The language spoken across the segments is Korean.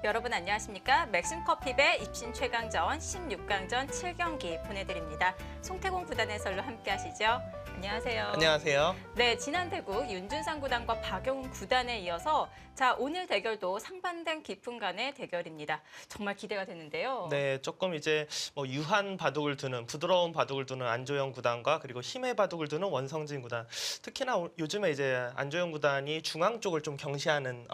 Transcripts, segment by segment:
여러분 안녕하십니까? 맥심커피배 입신 최강전 16강전 7경기 보내드립니다. 송태공 구단 해설로 함께 하시죠. 안녕하세요. 안녕하세요. 네, 지난 대구 윤준상 구단과 박용훈 구단에 이어서 오늘 대결도 상반된 깊은 간의 대결입니다. 정말 기대가 되는데요. 네, 조금 이제 유한 바둑을 두는 부드러운 바둑을 두는 안조영 구단과 그리고 힘의 바둑을 두는 원성진 구단. 특히나 요즘에 이제 안조영 구단이 중앙 쪽을 좀 경시하는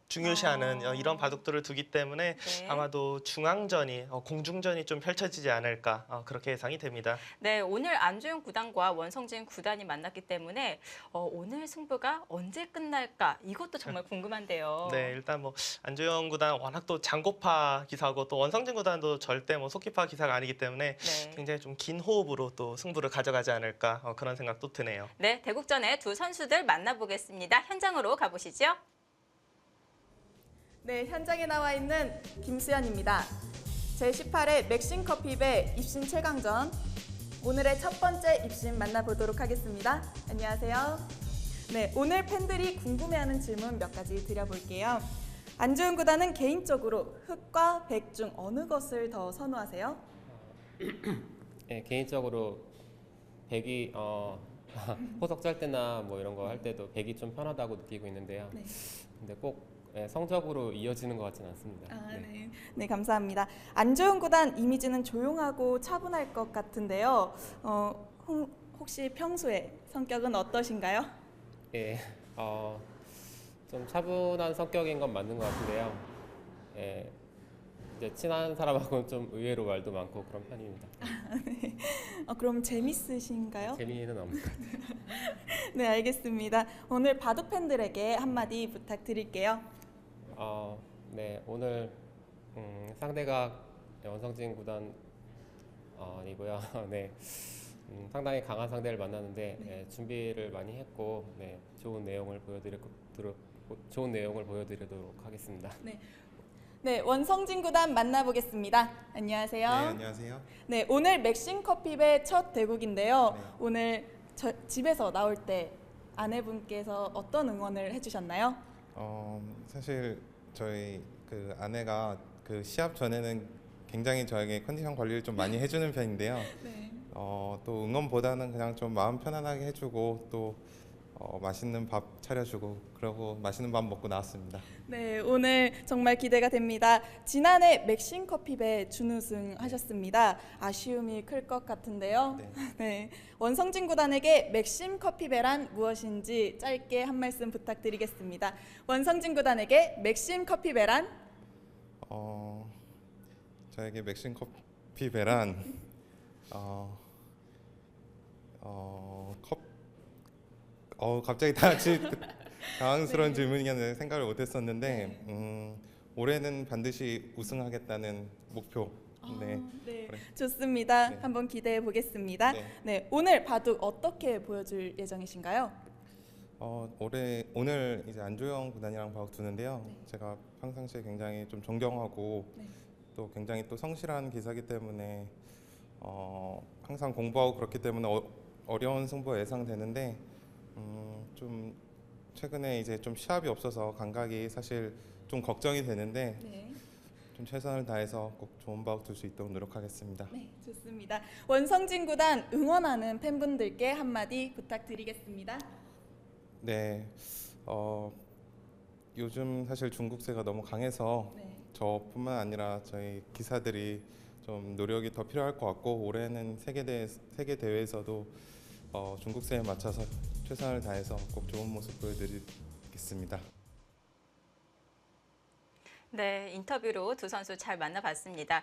중요시하는 이런 바둑들을 두기 때문에 네. 아마도 중앙전이 공중전이 좀 펼쳐지지 않을까 그렇게 예상이 됩니다. 네, 오늘 안조영 구단과 원성진 구단이 만났기 때문에 오늘 승부가 언제 끝날까 이것도 정말 궁금한데요. 네, 일단 안조영 구단 워낙 또 장고파 기사고 또 원성진 구단도 절대 속기파 기사가 아니기 때문에 네. 굉장히 좀 긴 호흡으로 또 승부를 가져가지 않을까 그런 생각도 드네요. 네, 대국전의 두 선수들 만나보겠습니다. 현장으로 가보시죠. 네, 현장에 나와 있는 김수현입니다. 제18회 맥심커피배 입신 최강전 오늘의 첫 번째 입신 만나보도록 하겠습니다. 안녕하세요. 네, 오늘 팬들이 궁금해하는 질문 몇 가지 드려볼게요. 안조영 구단은 개인적으로 흑과 백 중 어느 것을 더 선호하세요? 네, 개인적으로 백이 포석 짤 때나 이런 거 할 때도 백이 좀 편하다고 느끼고 있는데요. 네. 근데 꼭 성적으로 이어지는 것 같지는 않습니다. 네. 네, 감사합니다. 안조영 구단 이미지는 조용하고 차분할 것 같은데요. 혹시 평소에 성격은 어떠신가요? 예, 좀 차분한 성격인 건 맞는 것 같은데요. 예, 이제 친한 사람하고는 좀 의외로 말도 많고 그런 편입니다. 네. 그럼 재밌으신가요? 재미는 없는 것 같아요. 네, 알겠습니다. 오늘 바둑 팬들에게 한마디 부탁드릴게요. 네, 오늘 상대가 원성진 구단 이고요. 네, 상당히 강한 상대를 만났는데 네. 준비를 많이 했고 좋은 내용을 보여드리도록 하겠습니다. 네, 원성진 구단 만나보겠습니다. 안녕하세요. 네, 안녕하세요. 네, 오늘 맥심커피배 첫 대국인데요. 네. 오늘 집에서 나올 때 아내분께서 어떤 응원을 해주셨나요? 사실 저희 그 아내가 그 시합 전에는 굉장히 저에게 컨디션 관리를 좀 많이 해주는 편인데요. 네. 또 응원보다는 그냥 좀 마음 편안하게 해주고 또 맛있는 밥 차려주고 그러고 맛있는 밥 먹고 나왔습니다. 네, 오늘 정말 기대가 됩니다. 지난해 맥심커피배 준우승 하셨습니다. 아쉬움이 클 것 같은데요. 네. 네, 원성진 구단에게 맥심커피배란 무엇인지 짧게 한 말씀 부탁드리겠습니다. 원성진 구단에게 맥심커피배란? 저에게 맥심 커피 배란 갑자기 다 같이 당황스러운 네. 질문이었는데 생각을 못했었는데 올해는 반드시 우승하겠다는 목표. 네. 네, 그래. 좋습니다. 네. 한번 기대해 보겠습니다. 네. 네, 오늘 바둑 어떻게 보여줄 예정이신가요? 오늘 이제 안조영 구단이랑 바둑 두는데요. 네. 제가 평상시에 굉장히 좀 존경하고 네. 또 굉장히 또 성실한 기사기 때문에 항상 공부하고 그렇기 때문에 어려운 승부가 예상되는데 좀 최근에 이제 좀 시합이 없어서 감각이 사실 좀 걱정이 되는데 네. 좀 최선을 다해서 꼭 좋은 바둑 둘 수 있도록 노력하겠습니다. 네, 좋습니다. 원성진 구단 응원하는 팬분들께 한마디 부탁드리겠습니다. 네, 요즘 사실 중국세가 너무 강해서 네. 저뿐만 아니라 저희 기사들이 좀 노력이 더 필요할 것 같고 올해는 세계 대회에서도 중국세에 맞춰서 최선을 다해서 꼭 좋은 모습 보여드리겠습니다. 네, 인터뷰로 두 선수 잘 만나봤습니다.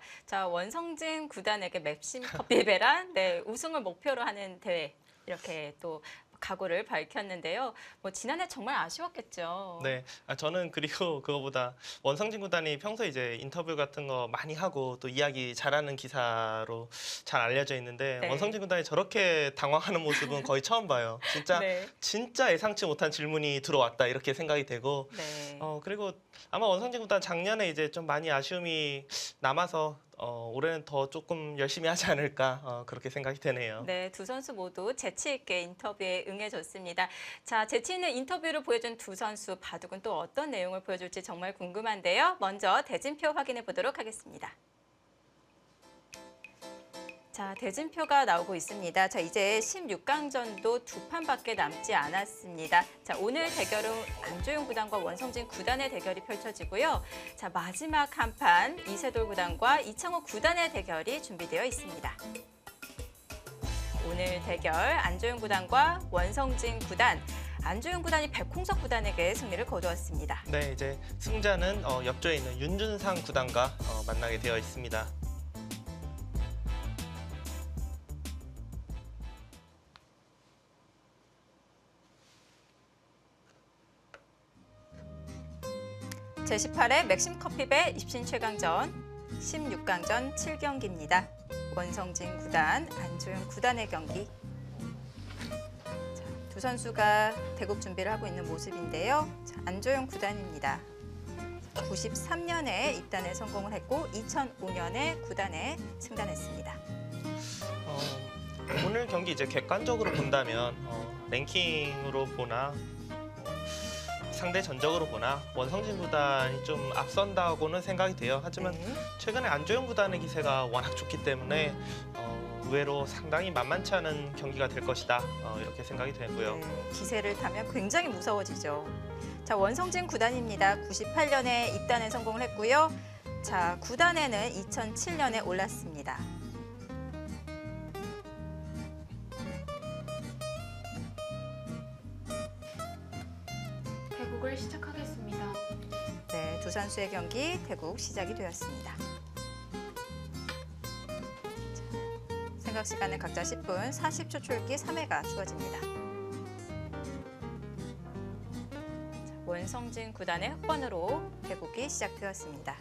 원성진 구단에게 맥심커피배란 우승을 목표로 하는 대회 이렇게 또 각오를 밝혔는데요. 지난해 정말 아쉬웠겠죠. 네, 저는 그리고 그거보다 원성진 구단이 평소에 이제 인터뷰 같은 거 많이 하고 또 이야기 잘하는 기사로 잘 알려져 있는데 네. 원성진 구단이 저렇게 당황하는 모습은 거의 처음 봐요. 진짜 네. 진짜 예상치 못한 질문이 들어왔다 이렇게 생각이 되고 네. 그리고 아마 원성진 구단 작년에 이제 좀 많이 아쉬움이 남아서 올해는 더 조금 열심히 하지 않을까 그렇게 생각이 되네요. 네, 두 선수 모두 재치 있게 인터뷰에 응해줬습니다. 자, 재치 있는 인터뷰를 보여준 두 선수 바둑은 또 어떤 내용을 보여줄지 정말 궁금한데요. 먼저 대진표 확인해 보도록 하겠습니다. 자, 대진표가 나오고 있습니다. 자, 이제 16강전도 두 판밖에 남지 않았습니다. 자, 오늘 대결은 안조용 구단과 원성진 구단의 대결이 펼쳐지고요. 자, 마지막 한 판 이세돌 구단과 이창호 구단의 대결이 준비되어 있습니다. 오늘 대결 안조용 구단과 원성진 구단. 안조용 구단이 백홍석 구단에게 승리를 거두었습니다. 네, 이제 승자는 옆쪽에 있는 윤준상 구단과 만나게 되어 있습니다. 제18회 맥심 커피배 입신 최강전 16강전 7경기입니다. 원성진 구단, 안조용 구단의 경기. 자, 두 선수가 대국 준비를 하고 있는 모습인데요. 자, 안조용 구단입니다. 93년에 입단에 성공을 했고 2005년에 구단에 승단했습니다. 오늘 경기 이제 객관적으로 본다면 랭킹으로 보나 상대 전적으로 보나 원성진 구단이 좀 앞선다고는 생각이 돼요. 하지만 네. 최근에 안조용 구단의 기세가 워낙 좋기 때문에 의외로 상당히 만만치 않은 경기가 될 것이다. 이렇게 생각이 되고요. 네, 기세를 타면 굉장히 무서워지죠. 자, 원성진 구단입니다. 98년에 입단에 성공을 했고요. 자, 구단에는 2007년에 올랐습니다. 대국을 시작하겠습니다. 네, 두 선수의 경기 대국 시작이 되었습니다. 자, 생각 시간은 각자 10분, 40초 출기 3회가 주어집니다. 자, 원성진 구단의 흑번으로 대국이 시작되었습니다.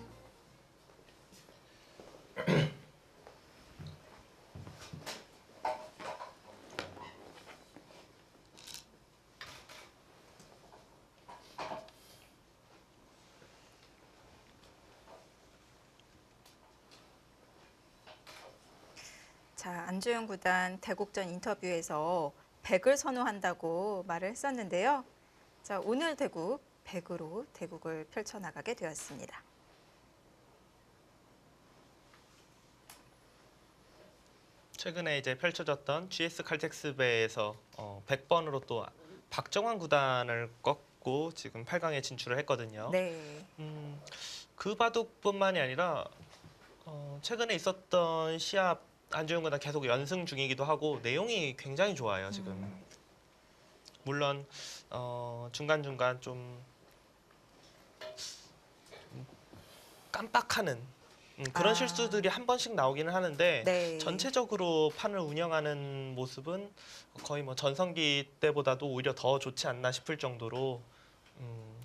자, 안조용 구단 대국전 인터뷰에서 100을 선호한다고 말을 했었는데요. 자, 오늘 대국 100으로 대국을 펼쳐나가게 되었습니다. 최근에 이제 펼쳐졌던 GS 칼텍스배에서 100번으로 또 박정환 구단을 꺾고 지금 8강에 진출을 했거든요. 네. 그 바둑뿐만이 아니라 최근에 있었던 시합 안조용 구단 계속 연승 중이기도 하고 내용이 굉장히 좋아요 지금. 물론 중간중간 좀 깜빡하는 그런 실수들이 한 번씩 나오기는 하는데 네. 전체적으로 판을 운영하는 모습은 거의 뭐 전성기 때보다도 오히려 더 좋지 않나 싶을 정도로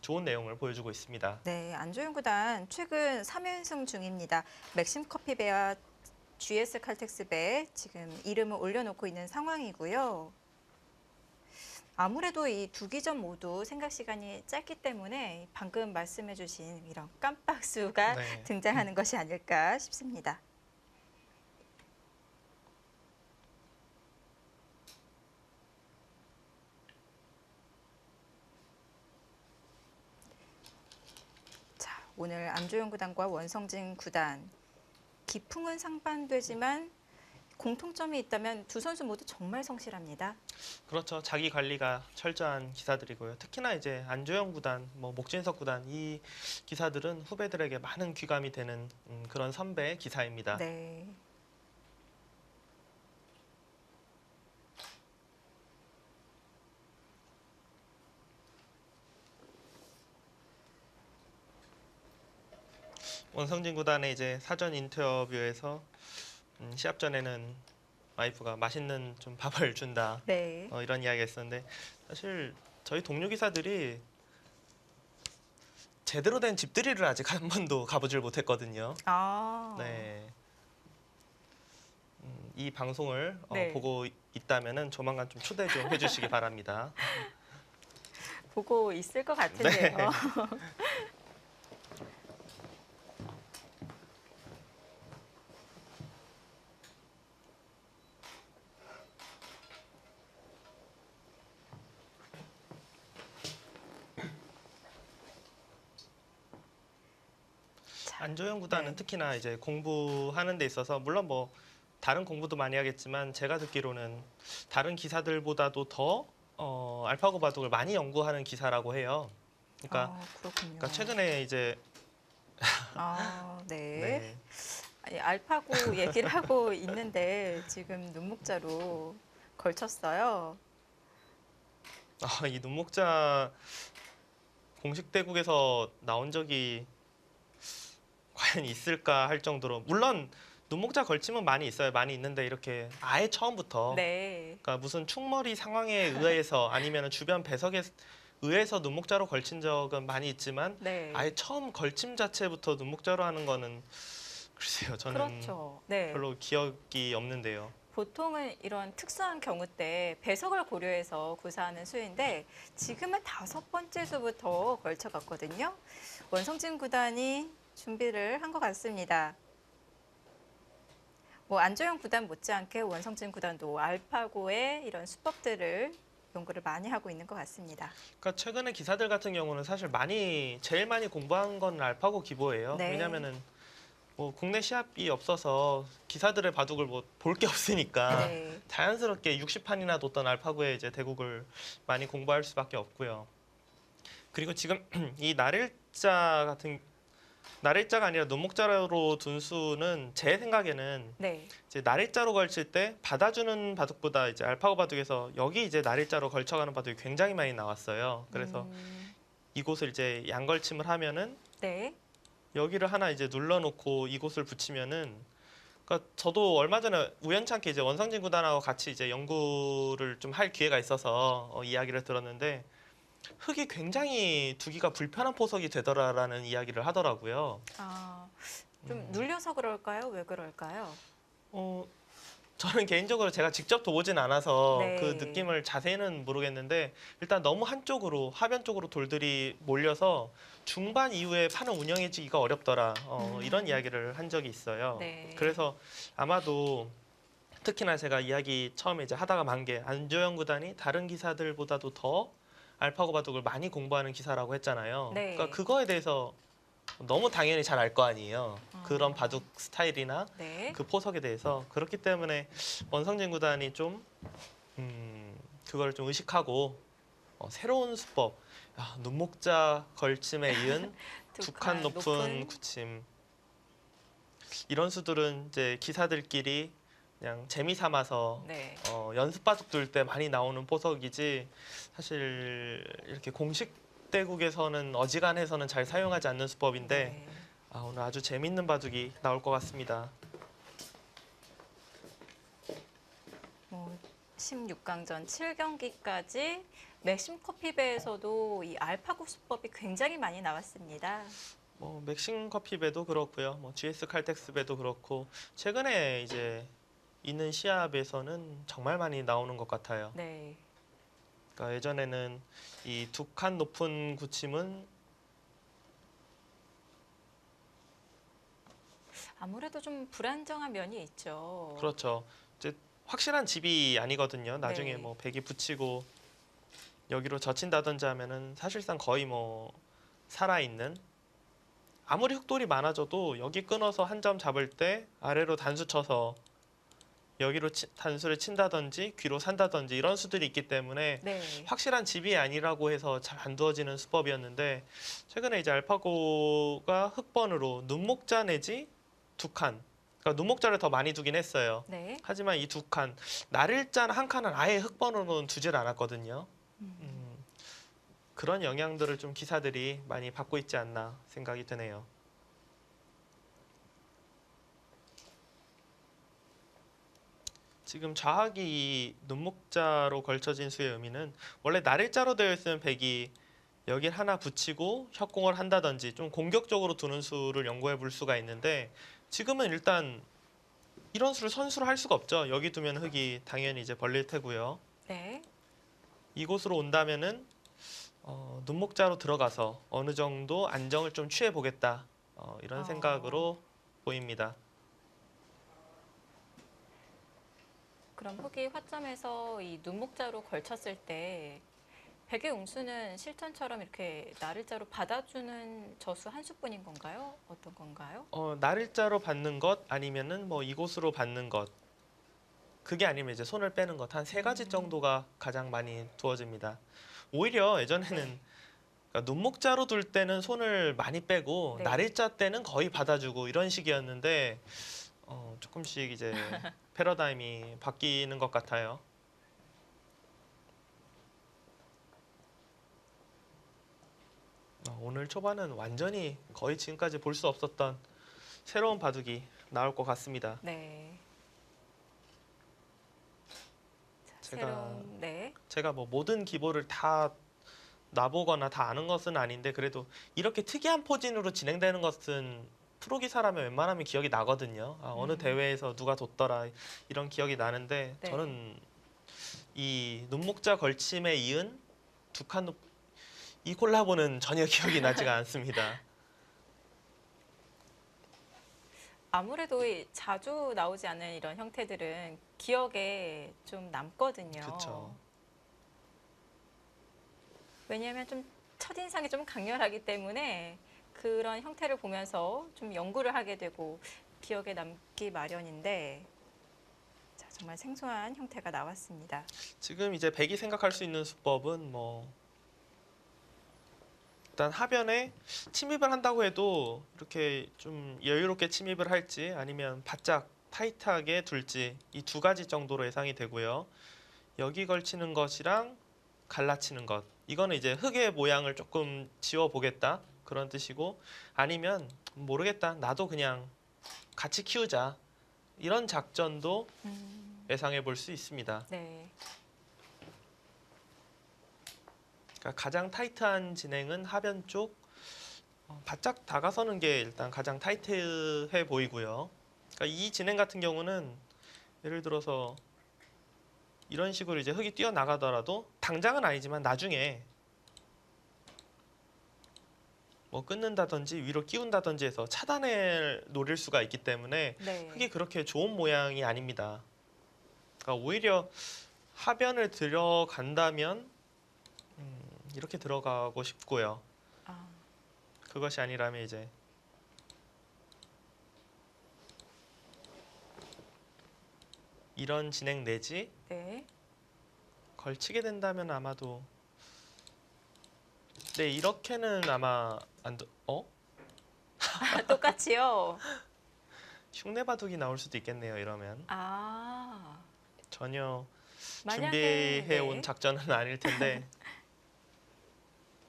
좋은 내용을 보여주고 있습니다. 네, 안조용 구단 최근 3연승 중입니다. 맥심 커피배와 GS 칼텍스배 지금 이름을 올려놓고 있는 상황이고요. 아무래도 이 두 기전 모두 생각 시간이 짧기 때문에 방금 말씀해주신 이런 깜빡수가 네. 등장하는 것이 아닐까 싶습니다. 자, 오늘 안조용 구단과 원성진 구단 기풍은 상반되지만 공통점이 있다면 두 선수 모두 정말 성실합니다. 그렇죠. 자기 관리가 철저한 기사들이고요. 특히나 이제 안조영 구단, 뭐 목진석 구단 이 기사들은 후배들에게 많은 귀감이 되는 그런 선배 기사입니다. 네. 원성진 구단의 이제 사전 인터뷰에서 시합 전에는 와이프가 맛있는 좀 밥을 준다 네. 이런 이야기가 있었는데 사실 저희 동료 기사들이 제대로 된 집들이를 아직 한 번도 가보질 못했거든요. 아. 네. 이 방송을 네. 보고 있다면은 조만간 좀 초대 좀 해주시기 바랍니다. 보고 있을 것 같은데요. 네. 안조영 구단은 네. 특히나 이제 공부하는 데 있어서 물론 뭐 다른 공부도 많이 하겠지만 제가 듣기로는 다른 기사들보다도 더 알파고 바둑을 많이 연구하는 기사라고 해요. 그러니까, 그렇군요. 그러니까 최근에 이제 네. 네. 아니, 알파고 얘기를 하고 있는데 지금 눈목자로 걸쳤어요. 이 눈목자 공식 대국에서 나온 적이 과연 있을까 할 정도로 물론 눈목자 걸침은 많이 있어요. 많이 있는데 이렇게 아예 처음부터 네. 그러니까 무슨 충머리 상황에 의해서 아니면 주변 배석에 의해서 눈목자로 걸친 적은 많이 있지만 네. 아예 처음 걸침 자체부터 눈목자로 하는 거는 글쎄요. 저는 그렇죠. 네. 별로 기억이 없는데요. 보통은 이런 특수한 경우 때 배석을 고려해서 구사하는 수인데 지금은 5번째 수부터 걸쳐갔거든요. 원성진 구단이 준비를 한 것 같습니다. 뭐 안조영 구단 못지않게 원성진 구단도 알파고의 이런 수법들을 연구를 많이 하고 있는 것 같습니다. 그러니까 최근에 기사들 같은 경우는 사실 제일 많이 공부한 건 알파고 기보예요. 네. 왜냐면은 뭐 국내 시합이 없어서 기사들의 바둑을 뭐 볼 게 없으니까 네. 자연스럽게 60판이나 뒀던 알파고의 이제 대국을 많이 공부할 수밖에 없고요. 그리고 지금 이 날일자가 아니라 눈목자로 둔 수는 제 생각에는 네. 이제 날일자로 걸칠 때 받아주는 바둑보다 이제 알파고 바둑에서 여기 이제 날일자로 걸쳐가는 바둑이 굉장히 많이 나왔어요. 그래서 이곳을 이제 양걸침을 하면은 네. 여기를 하나 이제 눌러놓고 이곳을 붙이면은 그러니까 저도 얼마 전에 우연찮게 이제 원성진 구단하고 같이 이제 연구를 좀 할 기회가 있어서 이야기를 들었는데 흙이 굉장히 두기가 불편한 포석이 되더라라는 이야기를 하더라고요. 좀 눌려서 그럴까요? 왜 그럴까요? 저는 개인적으로 제가 직접 둬보진 않아서 네. 그 느낌을 자세히는 모르겠는데 일단 너무 한쪽으로 하변 쪽으로 돌들이 몰려서 중반 이후에 판을 운영해지기가 어렵더라 이런 이야기를 한 적이 있어요. 네. 그래서 아마도 특히나 제가 이야기 처음에 이제 하다가 만 게 안조영 구단이 다른 기사들보다도 더 알파고 바둑을 많이 공부하는 기사라고 했잖아요. 네. 그러니까 그거에 대해서 너무 당연히 잘 알 거 아니에요. 그런 바둑 스타일이나 네. 그 포석에 대해서 그렇기 때문에 원성진 구단이 좀 그걸 좀 의식하고 새로운 수법 눈목자 걸침에 이은 두 칸 높은 굳힘 이런 수들은 이제 기사들끼리 그냥 재미 삼아서 네. 연습 바둑 둘 때 많이 나오는 포석이지 사실 이렇게 공식 대국에서는 어지간해서는 잘 사용하지 않는 수법인데 네. 오늘 아주 재밌는 바둑이 나올 것 같습니다. 16강전 7경기까지 맥심 커피배에서도 이 알파고 수법이 굉장히 많이 나왔습니다. 맥심 커피배도 그렇고요. GS 칼텍스배도 그렇고 최근에 이제 있는 시합에서는 정말 많이 나오는 것 같아요. 네. 그러니까 예전에는 이 두 칸 높은 굳힘은 아무래도 좀 불안정한 면이 있죠. 그렇죠. 이제 확실한 집이 아니거든요. 나중에 네. 백이 붙이고 여기로 젖힌다든지 하면은 사실상 거의 살아 있는 아무리 흑돌이 많아져도 여기 끊어서 한 점 잡을 때 아래로 단수 쳐서 여기로 단수를 친다든지 귀로 산다든지 이런 수들이 있기 때문에 네. 확실한 집이 아니라고 해서 잘 안 두어지는 수법이었는데 최근에 이제 알파고가 흑번으로 눈목자 내지 두 칸 그러니까 눈목자를 더 많이 두긴 했어요. 네. 하지만 이 두 칸 날일자 한 칸은 아예 흑번으로는 두질 않았거든요. 그런 영향들을 좀 기사들이 많이 받고 있지 않나 생각이 드네요. 지금 좌학이 눈목자로 걸쳐진 수의 의미는 원래 날일자로 되어 있으면 백이 여길 하나 붙이고 협공을 한다든지 좀 공격적으로 두는 수를 연구해 볼 수가 있는데 지금은 일단 이런 수를 선수로 할 수가 없죠. 여기 두면 흑이 당연히 이제 벌릴 테고요. 네. 이곳으로 온다면은 눈목자로 들어가서 어느 정도 안정을 좀 취해 보겠다 이런 생각으로 보입니다. 그럼 흑이 화점에서 이 눈목자로 걸쳤을 때 백의 웅수는 실전처럼 이렇게 나를자로 받아주는 저수 한 수뿐인 건가요? 어떤 건가요? 날일자로 받는 것 아니면은 뭐 이곳으로 받는 것. 그게 아니면 이제 손을 빼는 것 한 세 가지 정도가 가장 많이 두어집니다. 오히려 예전에는 그러니까 눈목자로 둘 때는 손을 많이 빼고 네. 날일자 때는 거의 받아주고 이런 식이었는데 조금씩 이제 패러다임이 바뀌는 것 같아요. 오늘 초반은 완전히 거의 지금까지 볼 수 없었던 새로운 바둑이 나올 것 같습니다. 네. 자, 제가- 새로운 네. 제가 뭐 모든 기보를 다 나보거나 다 아는 것은 아닌데 그래도 이렇게 특이한 포진으로 진행되는 것은 프로 기사라면 웬만하면 기억이 나거든요. 어느 대회에서 누가 뒀더라 이런 기억이 나는데 네. 저는 이 눈목자 걸침에 이은 두 칸 이 콜라보는 전혀 기억이 나지가 않습니다. 아무래도 자주 나오지 않는 이런 형태들은 기억에 좀 남거든요. 그쵸. 왜냐하면 좀 첫인상이 좀 강렬하기 때문에 그런 형태를 보면서 좀 연구를 하게 되고 기억에 남기 마련인데 자, 정말 생소한 형태가 나왔습니다. 지금 이제 백이 생각할 수 있는 수법은 뭐 일단 하변에 침입을 한다고 해도 이렇게 좀 여유롭게 침입을 할지 아니면 바짝 타이트하게 둘지 이 두 가지 정도로 예상이 되고요. 여기 걸치는 것이랑 갈라치는 것 이거는 이제 흙의 모양을 조금 지워 보겠다 그런 뜻이고 아니면 모르겠다 나도 그냥 같이 키우자 이런 작전도 예상해 볼 수 있습니다. 네. 그러니까 가장 타이트한 진행은 하변 쪽 바짝 다가서는 게 일단 가장 타이트해 보이고요. 그러니까 이 진행 같은 경우는 예를 들어서 이런 식으로 이제 흙이 뛰어나가더라도 당장은 아니지만 나중에 뭐 끊는다든지 위로 끼운다든지 해서 차단을 노릴 수가 있기 때문에 네. 흙이 그렇게 좋은 모양이 아닙니다. 그러니까 오히려 하변을 들어간다면 이렇게 들어가고 싶고요. 아, 그것이 아니라면 이제 이런 진행 내지 네. 걸치게 된다면 아마도 네 이렇게는 아마 안 똑같이요. 흉내 바둑이 나올 수도 있겠네요. 이러면 아, 전혀 만약에 준비해 온 네. 작전은 아닐 텐데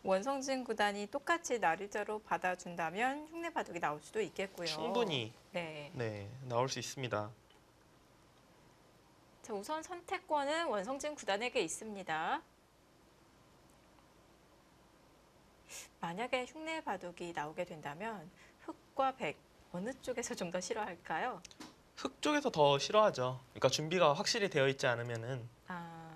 원성진 구단이 똑같이 나르자로 받아준다면 흉내 바둑이 나올 수도 있겠고요. 충분히 네. 네 나올 수 있습니다. 자, 우선 선택권은 원성진 구단에게 있습니다. 만약에 흉내 바둑이 나오게 된다면 흑과 백 어느 쪽에서 좀 더 싫어할까요? 흙 쪽에서 더 싫어하죠. 그러니까 준비가 확실히 되어 있지 않으면은 아,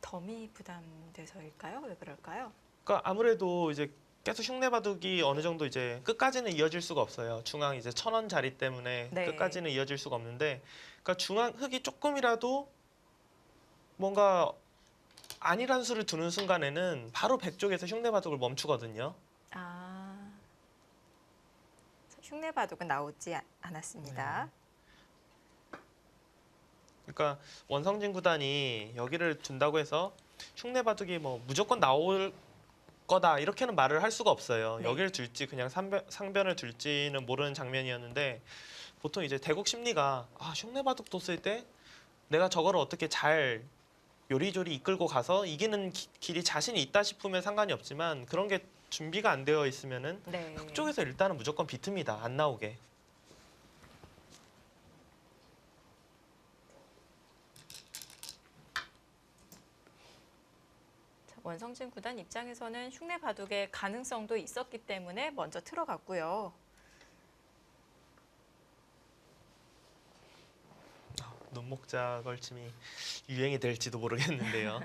덤이 부담돼서일까요? 왜 그럴까요? 그러니까 아무래도 이제 계속 흉내 바둑이 어느 정도 이제 끝까지는 이어질 수가 없어요. 중앙 이제 1,000원 자리 때문에 네. 끝까지는 이어질 수가 없는데, 그러니까 중앙 흙이 조금이라도 뭔가 아니란 수를 두는 순간에는 바로 백 쪽에서 흉내 바둑을 멈추거든요. 아, 흉내 바둑은 나오지 않았습니다. 그러니까 원성진 구단이 여기를 둔다고 해서 흉내 바둑이 뭐 무조건 나올 거다 이렇게는 말을 할 수가 없어요. 네. 여기를 둘지 그냥 상변을 둘지는 모르는 장면이었는데 보통 이제 대국 심리가 흉내 바둑 뒀을 때 내가 저거를 어떻게 잘 요리조리 이끌고 가서 이기는 길이 자신이 있다 싶으면 상관이 없지만 그런 게 준비가 안 되어 있으면은 네. 흙 쪽에서 일단은 무조건 비틉니다. 안 나오게. 자, 원성진 구단 입장에서는 흉내 바둑의 가능성도 있었기 때문에 먼저 틀어갔고요. 눈목자 걸침이 유행이 될지도 모르겠는데요.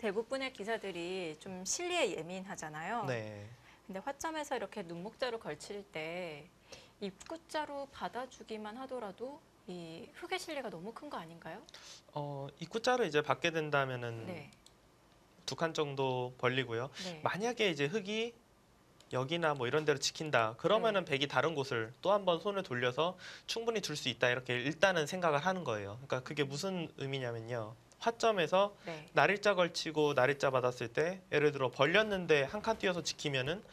대부분의 기사들이 좀 실리에 예민하잖아요. 네. 근데 화점에서 이렇게 눈목자로 걸칠 때 입구자로 받아주기만 하더라도 이 흙의 실리가 너무 큰 거 아닌가요? 입구자로 이제 받게 된다면은 네. 2칸 정도 벌리고요. 네. 만약에 이제 흙이 여기나 뭐 이런 데로 지킨다. 그러면은 백이 다른 곳을 또 한 번 손을 돌려서 충분히 둘 수 있다. 이렇게 일단은 생각을 하는 거예요. 그러니까 그게 무슨 의미냐면요. 화점에서 네. 날일자 걸치고 날일자 받았을 때 예를 들어 벌렸는데 한 칸 띄어서 지키면은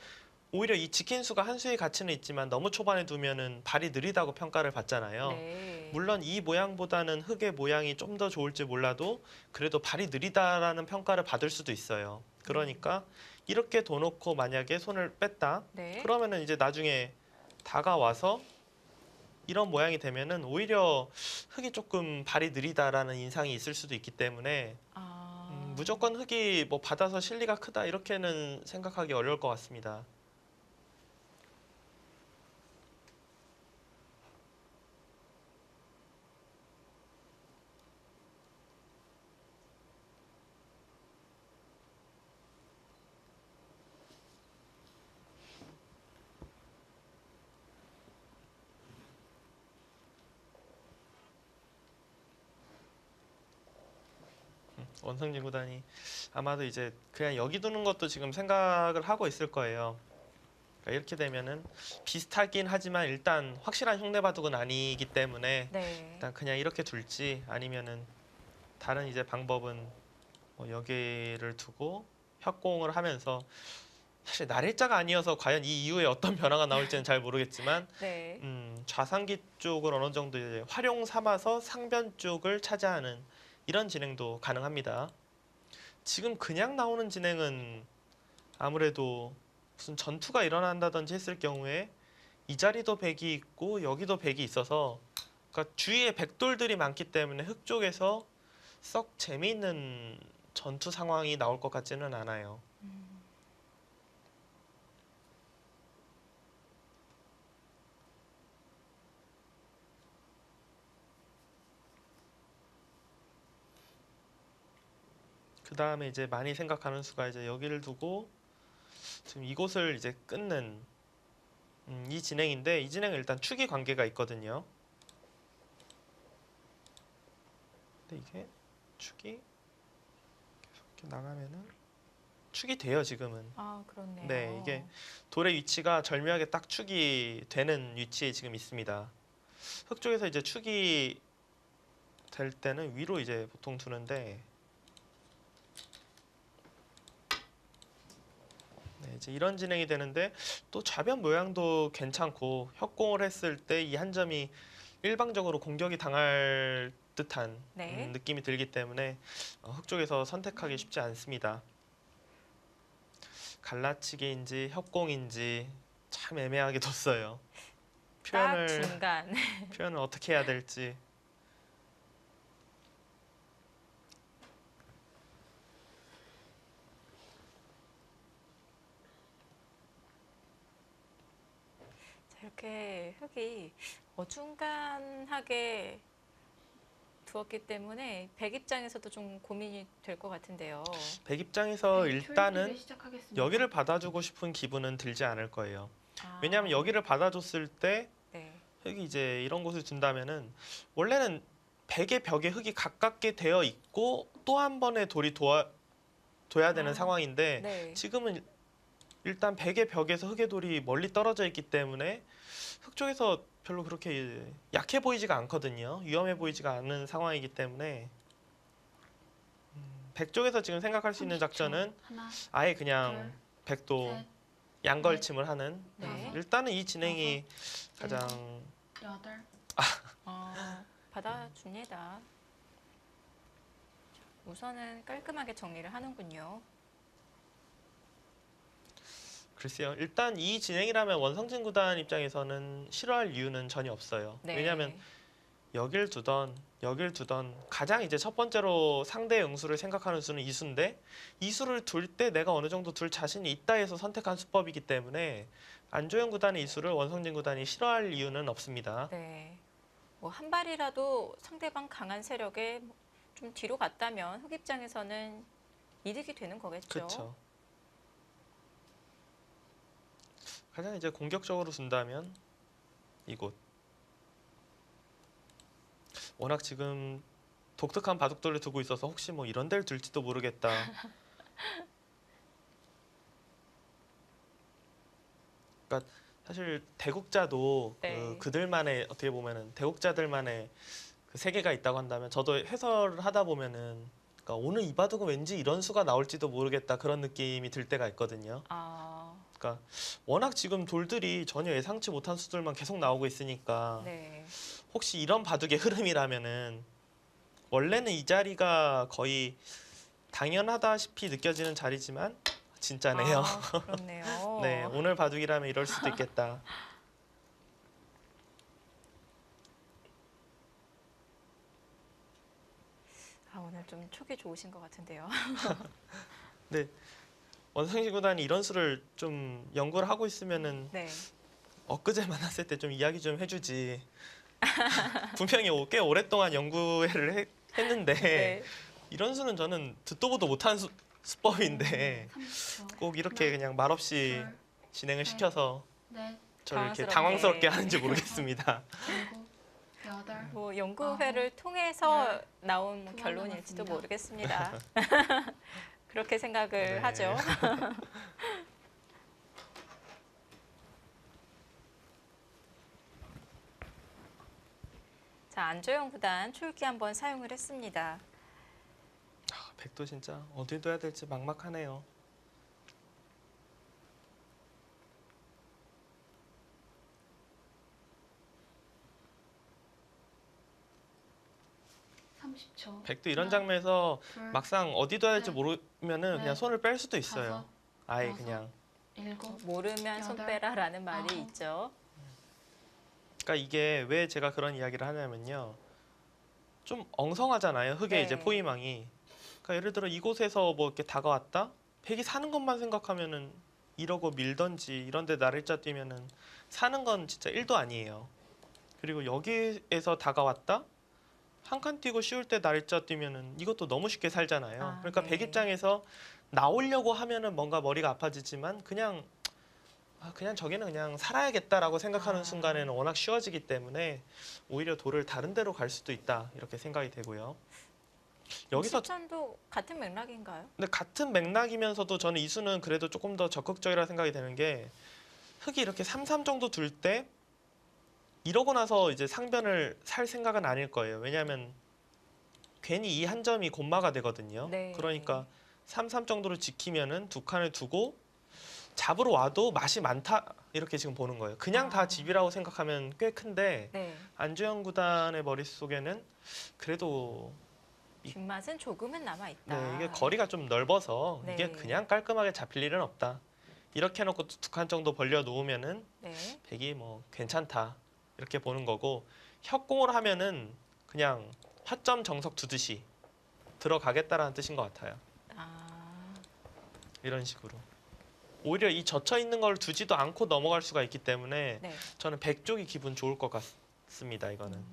오히려 이 지킨 수가 한 수의 가치는 있지만 너무 초반에 두면은 발이 느리다고 평가를 받잖아요. 네. 물론 이 모양보다는 흙의 모양이 좀 더 좋을지 몰라도 그래도 발이 느리다라는 평가를 받을 수도 있어요. 그러니까 이렇게 둬놓고 만약에 손을 뺐다. 네. 그러면은 이제 나중에 다가와서 이런 모양이 되면은 오히려 흙이 조금 발이 느리다라는 인상이 있을 수도 있기 때문에 아. 무조건 흙이 뭐 받아서 실리가 크다 이렇게는 생각하기 어려울 것 같습니다. 원성진 구단이 아마도 이제 그냥 여기 두는 것도 지금 생각을 하고 있을 거예요. 그러니까 이렇게 되면은 비슷하긴 하지만 일단 확실한 흉내 바둑은 아니기 때문에 네. 일단 그냥 이렇게 둘지 아니면은 다른 이제 방법은 뭐 여기를 두고 협공을 하면서 사실 날일자가 아니어서 과연 이 이후에 어떤 변화가 나올지는 잘 모르겠지만 네. 좌상기 쪽을 어느 정도 이제 활용 삼아서 상변 쪽을 차지하는 이런 진행도 가능합니다. 지금 그냥 나오는 진행은 아무래도 무슨 전투가 일어난다든지 했을 경우에 이 자리도 백이 있고 여기도 백이 있어서 그러니까 주위에 백돌들이 많기 때문에 흙 쪽에서 썩 재미있는 전투 상황이 나올 것 같지는 않아요. 그 다음에 이제 많이 생각하는 수가 이제 여기를 두고 지금 이곳을 이제 끊는 이 진행인데 이 진행은 일단 축이 관계가 있거든요. 근데 이게 축이 계속 이렇게 나가면은 축이 돼요 지금은. 아, 그렇네요. 네, 이게 돌의 위치가 절묘하게 딱 축이 되는 위치에 지금 있습니다. 흙 쪽에서 이제 축이 될 때는 위로 이제 보통 두는데 네, 이제 이런 진행이 되는데 또 좌변 모양도 괜찮고 협공을 했을 때 이 한 점이 일방적으로 공격이 당할 듯한 네. 느낌이 들기 때문에 흙 쪽에서 선택하기 쉽지 않습니다. 갈라치기인지 협공인지 참 애매하게 뒀어요. 딱 표현을 중간. 표현을 어떻게 해야 될지. 자, 이렇게 흙이 어중간하게 두었기 때문에 백 입장에서도 좀 고민이 될 것 같은데요. 백 입장에서 일단은 시작하겠습니다. 여기를 받아주고 싶은 기분은 들지 않을 거예요. 아, 왜냐하면 여기를 받아줬을 때 네. 흙이 이제 이런 곳을 둔다면은 원래는 백의 벽에 흙이 가깝게 되어 있고 또 한 번의 돌이 둬야 되는 아, 상황인데 네. 지금은 일단 백의 벽에서 흙의 돌이 멀리 떨어져 있기 때문에 흙 쪽에서 별로 그렇게 약해 보이지가 않거든요. 위험해 보이지가 않는 상황이기 때문에 백 쪽에서 지금 생각할 수 있는 작전은 하나, 아예 그냥 백도 셋, 양걸침을 하는 네. 일단은 이 진행이 가장 여덟. 받아줍니다. 우선은 깔끔하게 정리를 하는군요. 글쎄요. 일단 이 진행이라면 원성진 구단 입장에서는 싫어할 이유는 전혀 없어요. 네. 왜냐하면 여길 두던 가장 이제 첫 번째로 상대의 응수를 생각하는 수는 이수인데 이수를 둘 때 내가 어느 정도 둘 자신이 있다 해서 선택한 수법이기 때문에 안조영 구단의 이수를 원성진 구단이 싫어할 이유는 없습니다. 네. 뭐 한 발이라도 상대방 강한 세력에 좀 뒤로 갔다면 흑 입장에서는 이득이 되는 거겠죠. 그렇죠. 가장 이제 공격적으로 둔다면 이곳. 워낙 지금 독특한 바둑돌을 두고 있어서 혹시 뭐 이런 데를 둘지도 모르겠다. 그러니까 사실 대국자도 네. 그들만의 어떻게 보면은 대국자들만의 그 세계가 있다고 한다면 저도 해설을 하다 보면은 그러니까 오늘 이 바둑은 왠지 이런 수가 나올지도 모르겠다 그런 느낌이 들 때가 있거든요. 아, 그러니까 워낙 지금 돌들이 전혀 예상치 못한 수들만 계속 나오고 있으니까 네. 혹시 이런 바둑의 흐름이라면은 원래는 이 자리가 거의 당연하다시피 느껴지는 자리지만 진짜네요. 아, 그렇네요. 네, 오늘 바둑이라면 이럴 수도 있겠다. 아, 오늘 좀 촉이 좋으신 것 같은데요. 네, 원상시 구단이 이런 수를 좀 연구를 하고 있으면은 네. 엊그제 만났을 때 좀 이야기 좀 해주지. 분명히 꽤 오랫동안 연구를 했는데 네. 이런 수는 저는 듣도 보도 못한 수법인데 30초. 꼭 이렇게 그냥 말없이 진행을 시켜서 넷, 저를 이렇게 당황스럽게. 당황스럽게 하는지 모르겠습니다. 일곱, 여덟. 뭐 연구회를 통해서 열, 나온 두번 결론일지도 남았습니다. 모르겠습니다. 그렇게 생각을 네. 하죠. 자, 안조영 구단 초읽기 한번 사용을 했습니다. 백도 진짜 어디 둬야 될지 막막하네요. 30초. 백도 이런 하나, 장면에서 둘, 막상 어디 둬야 될지 셋, 모르면은 그냥 넷, 손을 뺄 수도 있어요. 다섯, 아예 여섯, 그냥. 일곱. 모르면 손 여덟, 빼라라는 말이 아홉. 있죠. 그러니까 이게 왜 제가 그런 이야기를 하냐면요. 좀 엉성하잖아요. 흙의 네. 이제 포위망이. 그러니까 예를 들어 이곳에서 뭐 이렇게 다가왔다. 백이 사는 것만 생각하면은 이러고 밀던지 이런 데 날일자 뛰면은 사는 건 진짜 1도 아니에요. 그리고 여기에서 다가왔다. 한 칸 뛰고 쉬울 때 날일자 뛰면은 이것도 너무 쉽게 살잖아요. 아, 그러니까 네. 백 입장에서 나오려고 하면은 뭔가 머리가 아파지지만 그냥 그냥 저기는 그냥 살아야겠다라고 생각하는 아. 순간에는 워낙 쉬워지기 때문에 오히려 돌을 다른 데로 갈 수도 있다 이렇게 생각이 되고요. 여기서 실전도 같은 맥락인가요? 근데 같은 맥락이면서도 저는 이수는 그래도 조금 더 적극적이라 생각이 되는 게 흙이 이렇게 3-3 정도 둘 때 이러고 나서 이제 상변을 살 생각은 아닐 거예요. 왜냐하면 괜히 이 한 점이 곤마가 되거든요. 네. 그러니까 3-3 정도로 지키면은 두 칸을 두고 잡으러 와도 맛이 많다 이렇게 지금 보는 거예요. 그냥 다 아. 집이라고 생각하면 꽤 큰데 네. 안주영 구단의 머릿속에는 그래도 뒷맛은 조금은 남아 있다. 네, 이게 거리가 좀 넓어서 네. 이게 그냥 깔끔하게 잡힐 일은 없다. 이렇게 해놓고 두 칸 정도 벌려 놓으면은 네. 백이 뭐 괜찮다 이렇게 보는 거고 협공을 하면은 그냥 화점 정석 두듯이 들어가겠다라는 뜻인 것 같아요. 아, 이런 식으로 오히려 이 젖혀 있는 걸 두지도 않고 넘어갈 수가 있기 때문에 네. 저는 백 쪽이 기분 좋을 것 같습니다. 이거는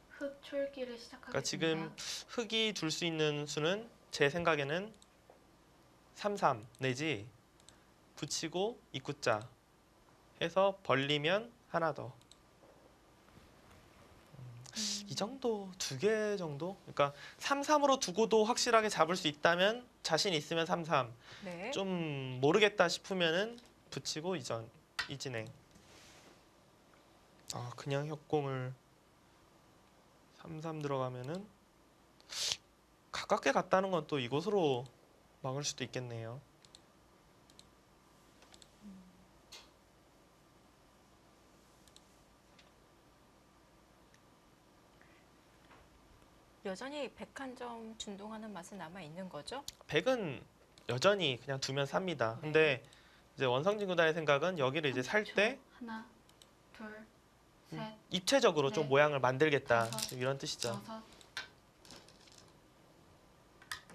흙 초읽기를 시작하겠습니다. 그러니까 지금 흙이 둘 수 있는 수는 제 생각에는 3-3 내지 붙이고 입구자 해서 벌리면 하나 더. 이 정도 2개 정도? 그러니까 3-3으로 두고도 확실하게 잡을 수 있다면 자신 있으면 3-3. 네. 좀 모르겠다 싶으면은 붙이고 이 진행. 아 그냥 협공을 3-3 들어가면은 가깝게 갔다는 건 또 이곳으로 막을 수도 있겠네요. 여전히 101점 준동하는 맛은 남아 있는 거죠? 백은 여전히 그냥 두면 삽니다. 네. 근데 이제 원성진 구단의 생각은 여기를 이제 살 30초. 때 하나, 둘, 셋, 입체적으로 좀 네. 모양을 만들겠다 다섯. 이런 뜻이죠. 여섯.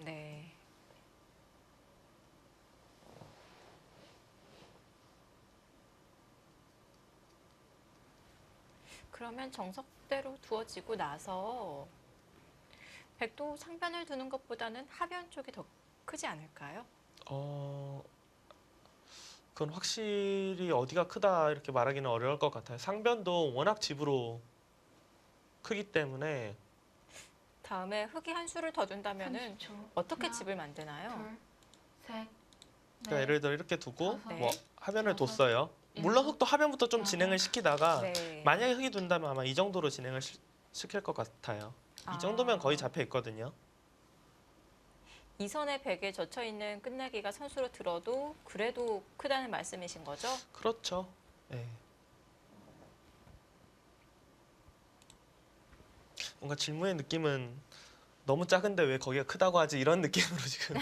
네. 그러면 정석대로 두어지고 나서 백도 상변을 두는 것보다는 하변 쪽이 더 크지 않을까요? 그건 확실히 어디가 크다 이렇게 말하기는 어려울 것 같아요. 상변도 워낙 집으로 크기 때문에 다음에 흙이 한 수를 더 둔다면은 30초. 어떻게 하나, 집을 만드나요? 둘, 셋, 그러니까 넷, 예를 들어 이렇게 두고 다섯, 뭐 하변을 여섯, 뒀어요. 물론 흙도 하변부터 좀 여덟. 진행을 시키다가 네. 만약에 흙이 둔다면 아마 이 정도로 진행을 시킬 것 같아요. 이 정도면 거의 잡혀 있거든요. 이 선의 백에 젖혀 있는 끝내기가 선수로 들어도 그래도 크다는 말씀이신 거죠? 그렇죠. 네. 뭔가 질문의 느낌은 너무 작은데 왜 거기가 크다고 하지 이런 느낌으로 지금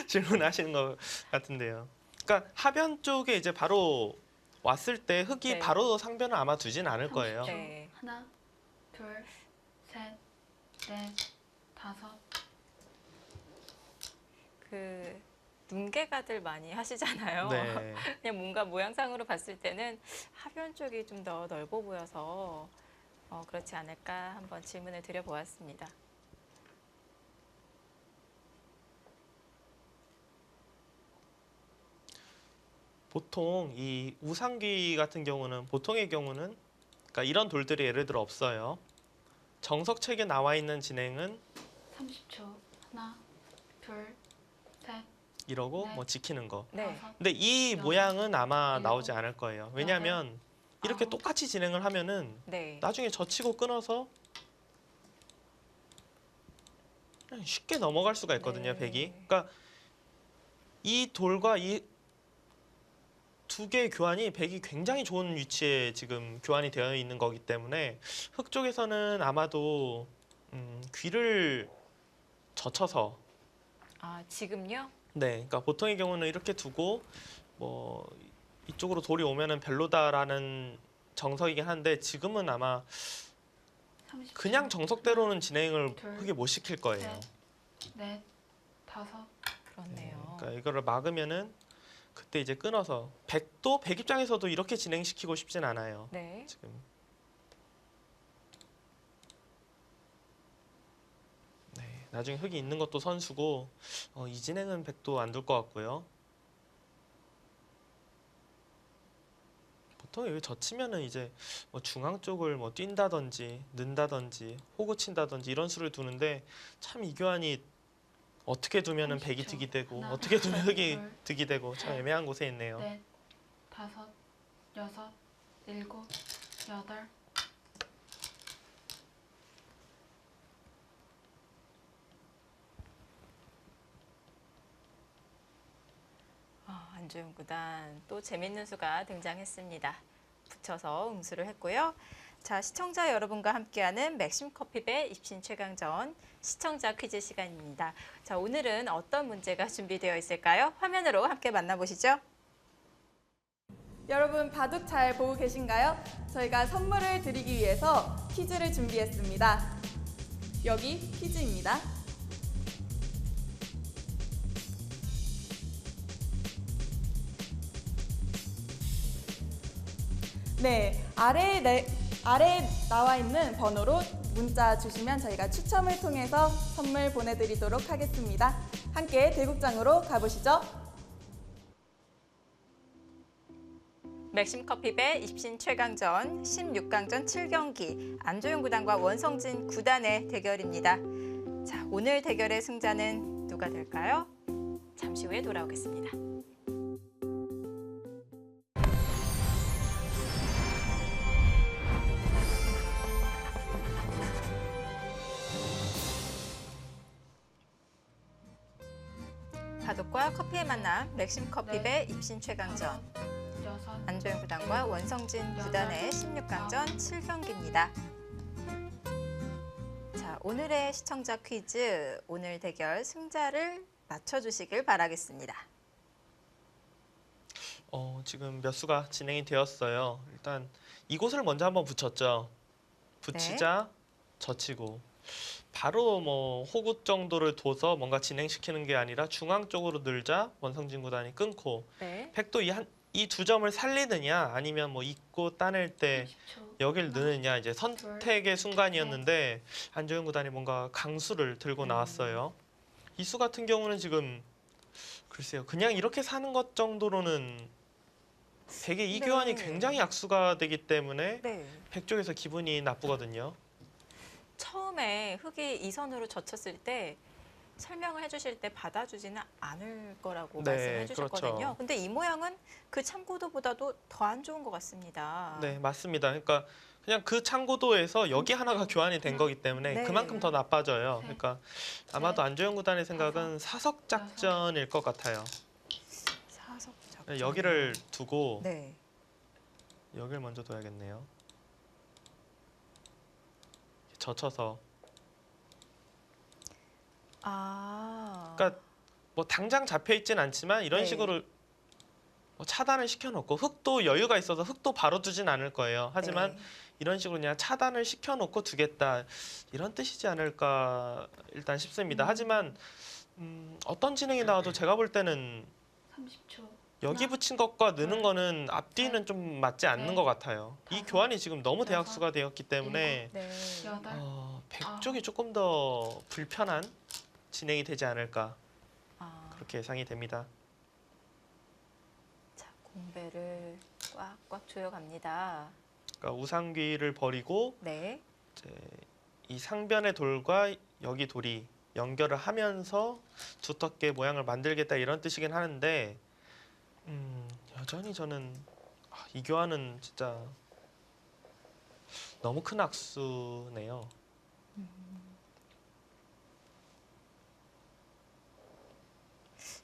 질문하시는 것 같은데요. 그러니까 하변 쪽에 이제 바로 왔을 때 흙이 네. 바로 상변을 아마 두진 않을 거예요. 30초. 네. 하나, 둘, 셋, 넷, 다섯. 그 눈개가들 많이 하시잖아요. 네. 그냥 뭔가 모양상으로 봤을 때는 하변 쪽이 좀 더 넓어 보여서 그렇지 않을까 한번 질문을 드려보았습니다. 보통 이 우상귀 같은 경우는 보통의 경우는 그러니까 이런 돌들이 예를 들어 없어요. 정석책에 나와 있는 진행은 30초. 하나, 둘, 셋, 이러고 네. 뭐 지키는 거. 네. 다섯. 근데 이 여섯, 모양은 아마 일곱, 나오지 않을 거예요. 왜냐하면 이렇게 아홉. 똑같이 진행을 하면은 네. 나중에 젖히고 끊어서 그냥 쉽게 넘어갈 수가 있거든요, 네. 백이. 그러니까 이 돌과 이 두 개의 교환이 백이 굉장히 좋은 위치에 지금 교환이 되어 있는 거기 때문에 흙 쪽에서는 아마도 귀를 젖혀서 지금요? 네, 그러니까 보통의 경우는 이렇게 두고 뭐 이쪽으로 돌이 오면은 별로다라는 정석이긴 한데 지금은 아마 30초. 그냥 정석대로는 진행을 둘, 흙에 못 시킬 거예요. 셋. 넷, 다섯. 그렇네요. 그러니까 이거를 막으면은 그때 이제 끊어서 백도 백 입장에서도 이렇게 진행시키고 싶진 않아요. 네. 지금 네, 나중에 흙이 있는 것도 선수고 이 진행은 백도 안 둘 것 같고요. 보통 여기 젖히면은 이제 뭐 중앙 쪽을 뭐 뛴다든지 는다든지 호구 친다든지 이런 수를 두는데 참 이 교환이 어떻게 두면은 백이 30초. 득이 되고 하나, 어떻게 두면 흙이 둘, 득이 되고 참 애매한 곳에 있네요. 넷, 다섯, 여섯, 일곱, 여덟. 안주영 구단 또 재밌는 수가 등장했습니다. 붙여서 응수를 했고요. 자, 시청자 여러분과 함께하는 맥심 커피배 입신 최강전 시청자 퀴즈 시간입니다. 자, 오늘은 어떤 문제가 준비되어 있을까요? 화면으로 함께 만나보시죠. 여러분 바둑 잘 보고 계신가요? 저희가 선물을 드리기 위해서 퀴즈를 준비했습니다. 여기 퀴즈입니다. 네, 아래에 나와 있는 번호로 문자 주시면 저희가 추첨을 통해서 선물 보내드리도록 하겠습니다. 함께 대국장으로 가보시죠. 맥심 커피배 입신 최강전 16강전 7경기 안조영 구단과 원성진 구단의 대결입니다. 자, 오늘 대결의 승자는 누가 될까요? 잠시 후에 돌아오겠습니다. 바둑과 커피의 만남 맥심 커피배 입신 최강전 여섯, 안조영 구단과 원성진 구단의 16강전 7경기입니다. 자, 오늘의 시청자 퀴즈, 오늘 대결 승자를 맞춰주시길 바라겠습니다. 지금 몇 수가 진행이 되었어요. 일단 이곳을 먼저 한번 붙였죠. 붙이자 젖히고 바로 뭐 호구 정도를 둬서 뭔가 진행시키는 게 아니라 중앙 쪽으로 늘자 원성진 구단이 끊고 네. 백도 이 두 점을 살리느냐 아니면 뭐 잇고 따낼 때 30초. 여길 넣느냐 이제 선택의 순간이었는데 안조영 구단이 뭔가 강수를 들고 나왔어요. 이 수 같은 경우는 지금 글쎄요. 그냥 이렇게 사는 것 정도로는 백의 이 네. 교환이 굉장히 악수가 되기 때문에 네. 백 쪽에서 기분이 나쁘거든요. 처음에 흑이 이 선으로 젖혔을 때 설명을 해주실 때 받아주지는 않을 거라고 네, 말씀해 주셨거든요. 그렇죠. 근데 이 모양은 그 참고도보다도 더 안 좋은 것 같습니다. 네, 맞습니다. 그러니까 그냥 그 창고도에서 여기 하나가 교환이 된 거기 때문에 네. 그만큼 더 나빠져요. 네. 그러니까 아마도 안조영 구단의 생각은 사석 작전일 것 같아요. 사석 작전. 여기를 두고 네. 여기를 먼저 둬야겠네요. 젖혀서. 아. 그러니까 뭐 당장 잡혀 있진 않지만 이런 네. 식으로 뭐 차단을 시켜놓고 흙도 여유가 있어서 흙도 바로 두진 않을 거예요. 하지만 네. 이런 식으로 그냥 차단을 시켜놓고 두겠다 이런 뜻이지 않을까 일단 싶습니다. 하지만 어떤 진행이 나와도 제가 볼 때는 30초. 여기 하나, 붙인 것과 넣는 둘, 거는 앞뒤는 좀 맞지 않는 넷, 것 같아요. 이 다섯, 교환이 지금 너무 여섯, 대학수가 되었기 때문에 네. 여덟. 백 아홉. 쪽이 조금 더 불편한 진행이 되지 않을까 아. 그렇게 예상이 됩니다. 자, 공배를 꽉꽉 조여갑니다. 그러니까 우상귀를 버리고 네. 이제 이 상변의 돌과 여기 돌이 연결을 하면서 두텁게 모양을 만들겠다 이런 뜻이긴 하는데 여전히 저는 이 교환은 진짜 너무 큰 악수네요.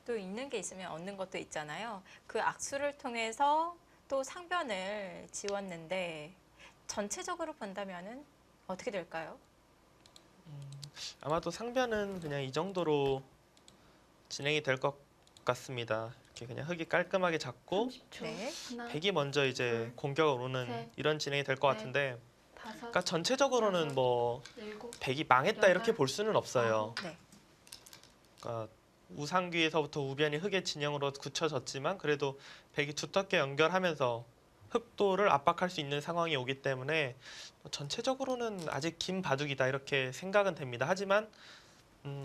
또 있는 게 있으면 얻는 것도 있잖아요. 그 악수를 통해서 또 상변을 지웠는데 전체적으로 본다면은 어떻게 될까요? 아마도 상변은 그냥 이 정도로 진행이 될 것 같습니다. 이렇게 그냥 흙이 깔끔하게 잡고 30초. 네. 하나, 백이 먼저 이제 둘, 공격을 오는 셋, 이런 진행이 될 것 넷, 같은데 다섯, 그러니까 전체적으로는 여섯, 뭐 일곱, 백이 망했다 여덟, 이렇게 볼 수는 없어요. 네. 그러니까 우상귀에서부터 우변이 흙의 진영으로 굳혀졌지만 그래도 백이 두텁게 연결하면서 흑도를 압박할 수 있는 상황이 오기 때문에 전체적으로는 아직 긴 바둑이다 이렇게 생각은 됩니다. 하지만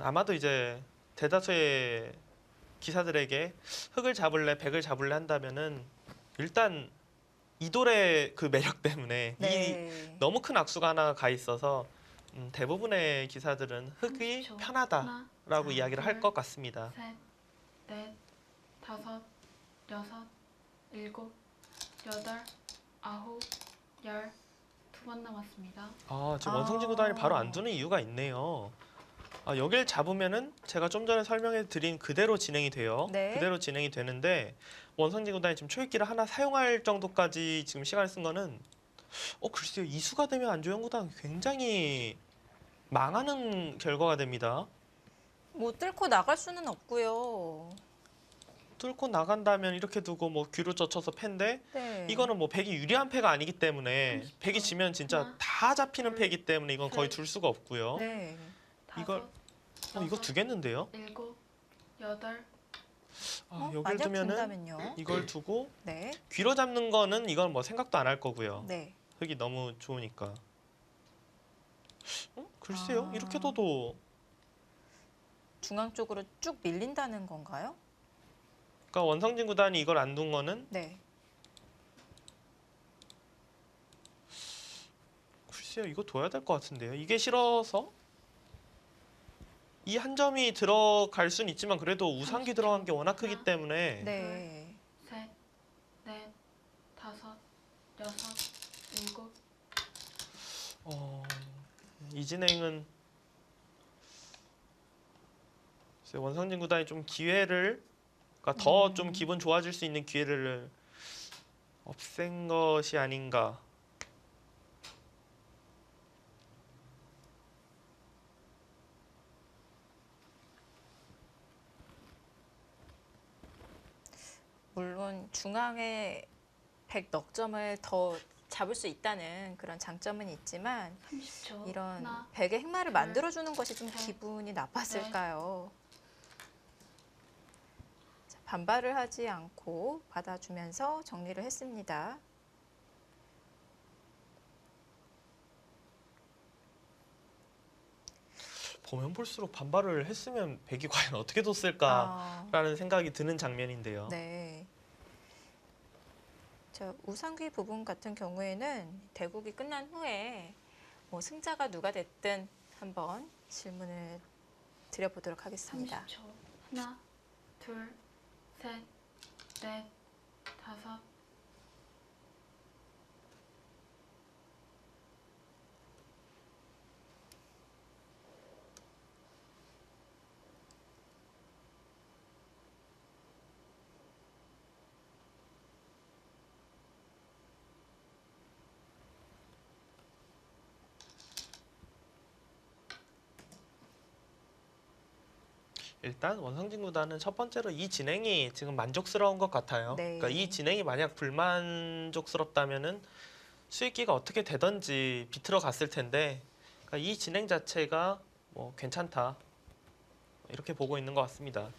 아마도 이제 대다수의 기사들에게 흑을 잡을래 백을 잡을래 한다면은 일단 이 돌의 그 매력 때문에 이 네. 너무 큰 악수가 하나 가 있어서 대부분의 기사들은 흑이 30초. 편하다라고 하나, 이야기를 할 것 같습니다. 셋, 넷, 다섯, 여섯, 일곱, 여덟, 아홉, 열. 2번 남았습니다. 지금 원성진 구단이 바로 안 두는 이유가 있네요. 여길 잡으면은 제가 좀 전에 설명해 드린 그대로 진행이 돼요. 네. 그대로 진행이 되는데 원성진 구단이 지금 초읽기를 하나 사용할 정도까지 지금 시간을 쓴 거는 글쎄요. 이수가 되면 안조영 구단 굉장히 망하는 결과가 됩니다. 못 뚫고 나갈 수는 없고요. 뚫고 나간다면 이렇게 두고 뭐 귀로 젖혀서 패인데 네. 이거는 뭐 백이 유리한 패가 아니기 때문에 30초. 백이 지면 진짜 하나, 다 잡히는 둘, 패이기 때문에 이건 거의 셋, 둘 수가 없고요. 네. 이걸- 다섯, 이거 두겠는데요? 일곱, 여덟, 여길 만약 두면은 둔다면요. 이걸 두고 네. 귀로 잡는 거는 이건 뭐 생각도 안 할 거고요. 네. 흙이 너무 좋으니까. 글쎄요. 아. 이렇게 둬도 중앙 쪽으로 쭉 밀린다는 건가요? 그러니까 원성진 구단이 이걸 안 둔 거는 네. 글쎄요. 이거 둬야 될 것 같은데요. 이게 싫어서 이 한 점이 들어갈 수는 있지만 그래도 우상기 들어간 게 워낙 크기 때문에 네. 셋, 넷, 다섯, 여섯, 일곱, 이 진행은 글쎄요, 원성진 구단이 좀 기회를 그러니까 더 좀 기분 좋아질 수 있는 기회를 없앤 것이 아닌가. 물론 중앙에 100 넉점을 더 잡을 수 있다는 그런 장점은 있지만 30초. 이런 하나, 100의 행마를 둘, 만들어주는 것이 좀 셋, 기분이 나빴을까요? 자, 반발을 하지 않고 받아주면서 정리를 했습니다. 보면 볼수록 반발을 했으면 백이 과연 어떻게 뒀을까라는 생각이 드는 장면인데요. 네. 자, 우상귀 부분 같은 경우에는 대국이 끝난 후에 뭐 승자가 누가 됐든 한번 질문을 드려보도록 하겠습니다. 30초. 하나, 둘, 셋, 넷, 다섯. 일단 원성진 구단은 첫 번째로 이 진행이 지금 만족스러운 것 같아요. 네. 그러니까 이 진행이 만약 불만족스럽다면은 수익기가 어떻게 되든지 비틀어 갔을 텐데, 그러니까 이 진행 자체가 뭐 괜찮다 이렇게 보고 있는 것 같습니다.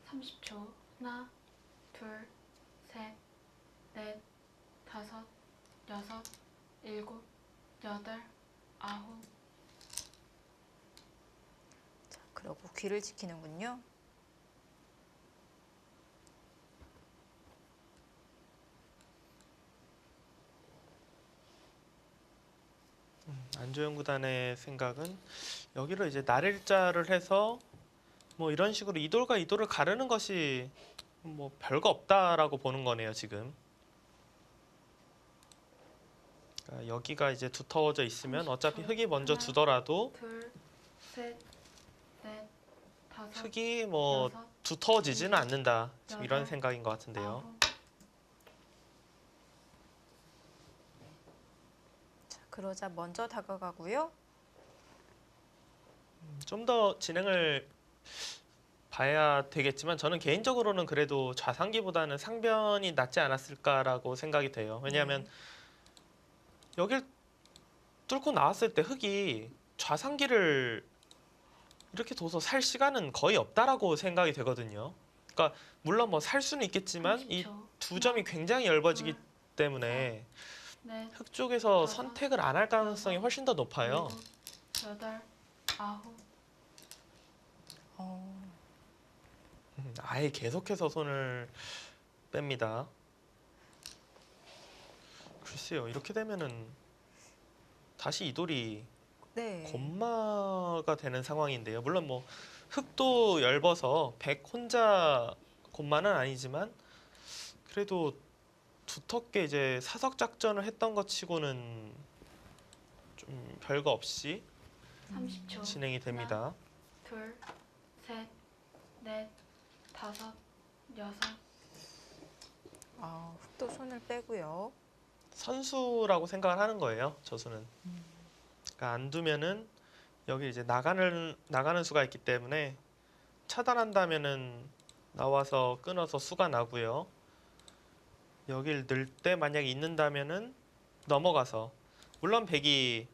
(30초) 하나, 둘, 셋, 넷, 다섯, 여섯, 일곱, 여덟, 아홉. 자, 그러고 귀를 지키는군요. 안조영 구단의 생각은 여기를 이제 날일자를 해서 뭐 이런 식으로 이돌과 이돌을 가르는 것이 뭐 별거 없다라고 보는 거네요, 지금. 그러니까 여기가 이제 두터워져 있으면 어차피 흙이 먼저 하나, 두더라도 둘, 셋, 넷, 다섯, 흙이 뭐 여섯, 두터워지지는 않는다. 지금 이런 여덟, 생각인 것 같은데요. 아홉. 자, 그러자 먼저 다가가고요. 좀 더 진행을 봐야 되겠지만 저는 개인적으로는 그래도 좌상기보다는 상변이 낫지 않았을까라고 생각이 돼요. 왜냐하면 여길 뚫고 나왔을 때 흙이 좌상기를 이렇게 둬서 살 시간은 거의 없다라고 생각이 되거든요. 그러니까 물론 뭐 살 수는 있겠지만 이 30초. 두 점이 굉장히 얇아지기 둘, 때문에 넷, 흙 쪽에서 다섯, 선택을 안 할 가능성이 훨씬 더 높아요. 일곱, 여덟, 아홉. 아예 계속해서 손을 뺍니다. 글쎄요, 이렇게 되면은 다시 이돌이 네. 곤마가 되는 상황인데요. 물론 뭐 흙도 얇아서 백 혼자 곤마는 아니지만 그래도 두텁게 이제 사석 작전을 했던 것 치고는 좀 별거 없이 30초. 진행이 됩니다. 둘, 셋, 넷, 다섯, 여섯. 흙도 손을 빼고요. 선수라고 생각을 하는 거예요. 저수는. 그러니까 안 두면은 여기 이제 나가는 수가 있기 때문에 차단한다면은 나와서 끊어서 수가 나고요. 여길 넣을 때 만약에 있는다면은 넘어가서, 물론 백이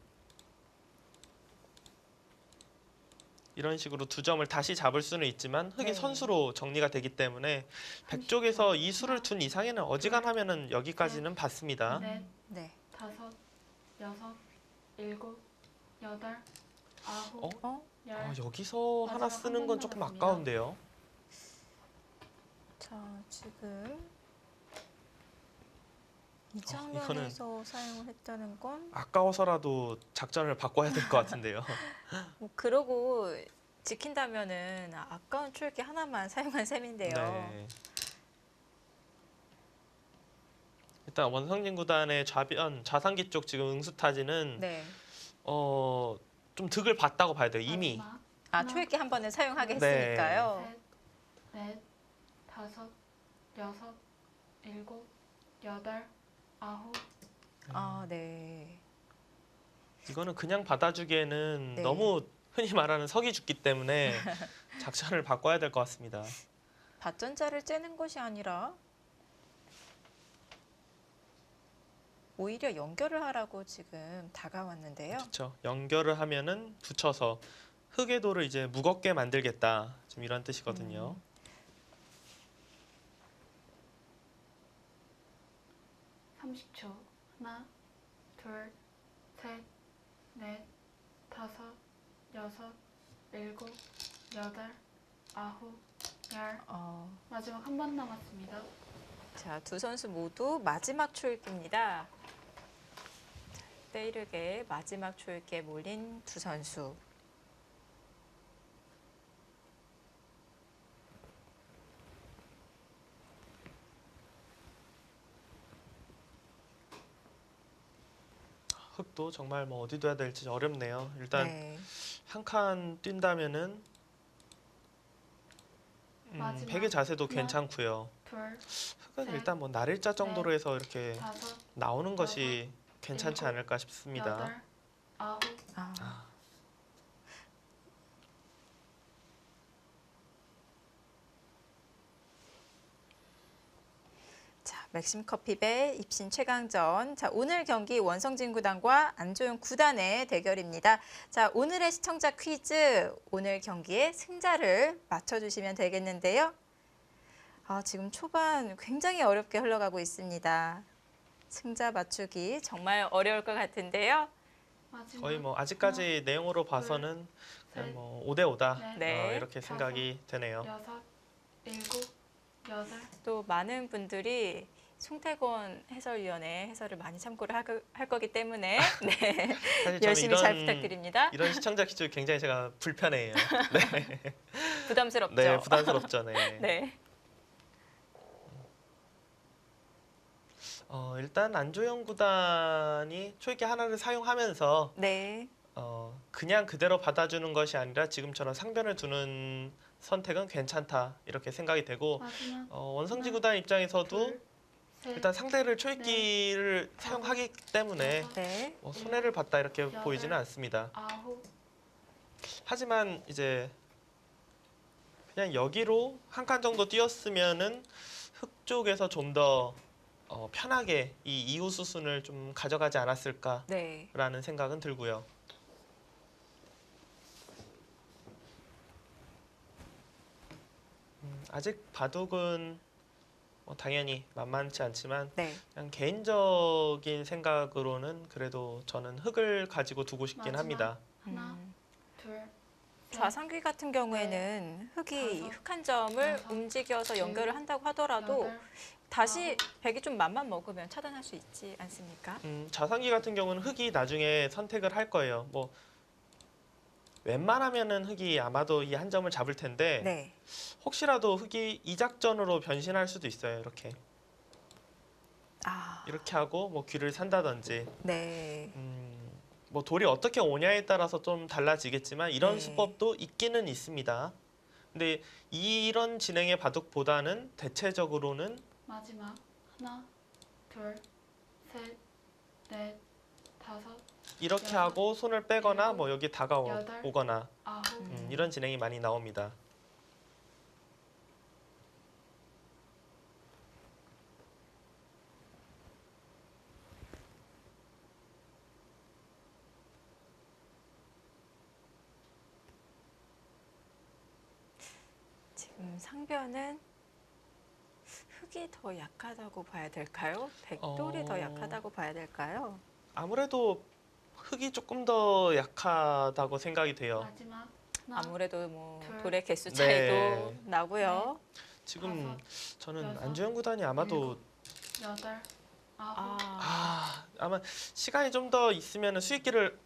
이런 식으로 두 점을 다시 잡을 수는 있지만 흙이 네. 선수로 정리가 되기 때문에 백 쪽에서 이 수를 둔 이상에는 어지간하면은 여기까지는 받습니다. 넷, 네. 다섯, 여섯, 일곱, 여덟, 아홉, 열. 여기서 하나 마지막 쓰는 한 건 번 조금 남았습니다. 아까운데요. 자, 지금 이 이거는- 장면에서 사용을 했다는 건 아까워서라도 작전을 바꿔야 될 것 같은데요. 뭐 그러고 지킨다면은 아까운 출기 하나만 사용한 셈인데요. 네. 일단 원성진 구단의 좌상기 쪽 지금 응수타지는 네. 좀 득을 봤다고 봐야 돼요. 이미. 마지막. 아, 하나, 초읽기 한 번에 사용하게 네. 했으니까요. 셋, 넷, 다섯, 여섯, 일곱, 여덟, 아홉. 아, 네. 이거는 그냥 받아주기에는 네. 너무 흔히 말하는 석이 죽기 때문에 작전을 바꿔야 될 것 같습니다. 밭전자를 째는 것이 아니라 오히려 연결을 하라고 지금 다가왔는데요. 그렇죠. 연결을 하면은 붙여서 흙의 돌을 이제 무겁게 만들겠다. 좀 이런 뜻이거든요. 30초. 하나, 둘, 셋, 넷, 다섯, 여섯, 일곱, 여덟, 아홉, 열. 마지막 한 번 남았습니다. 자, 두 선수 모두 마지막 초읽기입니다. 때이르게 마지막 초읽기에 몰린 두 선수. 흙도 정말 뭐 어디 둬야 될지 어렵네요. 일단 네. 한 칸 뛴다면은 마지막 베개 자세도 하나. 괜찮고요. 둘, 흙은 셋, 일단 뭐 날일자 정도로 해서 이렇게 다섯, 나오는 것이 괜찮지 일곱, 않을까 싶습니다. 여덟, 아홉. 자, 맥심 커피배 입신 최강전. 자, 오늘 경기 원성진 구단과 안조영 구단의 대결입니다. 자, 오늘의 시청자 퀴즈, 오늘 경기의 승자를 맞춰주시면 되겠는데요. 지금 초반 굉장히 어렵게 흘러가고 있습니다. 승자 맞추기 정말 어려울 것 같은데요. 마지막 거의 뭐 아직까지 내용으로 봐서는 그냥 셋, 뭐 5대5다 네. 이렇게 다섯, 생각이 되네요. 여섯, 일곱, 여덟. 또 많은 분들이 송태곤 해설위원의 해설을 많이 참고를 할 거기 때문에 네, 사실 저는 열심히 잘 부탁드립니다. 이런 시청자 퀴즈 굉장히 제가 불편해요. 네, 부담스럽죠? 네 부담스럽죠. 네. 네. 일단 안조영 구단이 초읽기 하나를 사용하면서 네. 그냥 그대로 받아주는 것이 아니라 지금처럼 상변을 두는 선택은 괜찮다 이렇게 생각이 되고 마지막 원성지 하나, 구단 입장에서도 둘, 셋, 일단 상대를 초읽기를 사용하기 때문에 여섯, 네. 손해를 봤다 이렇게 여덟, 보이지는 않습니다. 아홉. 하지만 이제 그냥 여기로 한 칸 정도 띄었으면은 흙 쪽에서 좀 더 편하게 이 이후 수순을 좀 가져가지 않았을까라는 네. 생각은 들고요. 아직 바둑은 당연히 만만치 않지만 네. 그냥 개인적인 생각으로는 그래도 저는 흙을 가지고 두고 싶긴 마지막. 합니다. 하나, 둘, 셋, 좌상귀 같은 경우에는 흙이 다섯, 흙 한 점을 여섯, 움직여서 연결을 일곱, 한다고 하더라도 여덟, 다시 백이 좀 맘만 먹으면 차단할 수 있지 않습니까? 자상기 같은 경우는 흙이 나중에 선택을 할 거예요. 뭐 웬만하면은 흙이 아마도 이 한 점을 잡을 텐데 네. 혹시라도 흙이 이 작전으로 변신할 수도 있어요. 이렇게 하고 뭐 귀를 산다든지 네. 뭐 돌이 어떻게 오냐에 따라서 좀 달라지겠지만 이런 네. 수법도 있기는 있습니다. 근데 이런 진행의 바둑보다는 대체적으로는 마지막 하나, 둘, 셋, 넷, 다섯, 이렇게 여섯, 하고 손을 빼거나 일곱, 뭐 여기 여덟, 다가오거나 아홉. 이런 진행이 많이 나옵니다. 지금 상변은 흙이 더 약하다고 봐야 될까요? 백돌이 더 약하다고 봐야 될까요? 아무래도 흙이 조금 더 약하다고 생각이 돼요. 마지막 하나, 아무래도 뭐 둘, 돌의 개수 네. 차이도 나고요. 지금 저는 여섯, 안주영 구단이 아마도 여덟, 아홉. 아마 시간이 좀 더 있으면 수익기를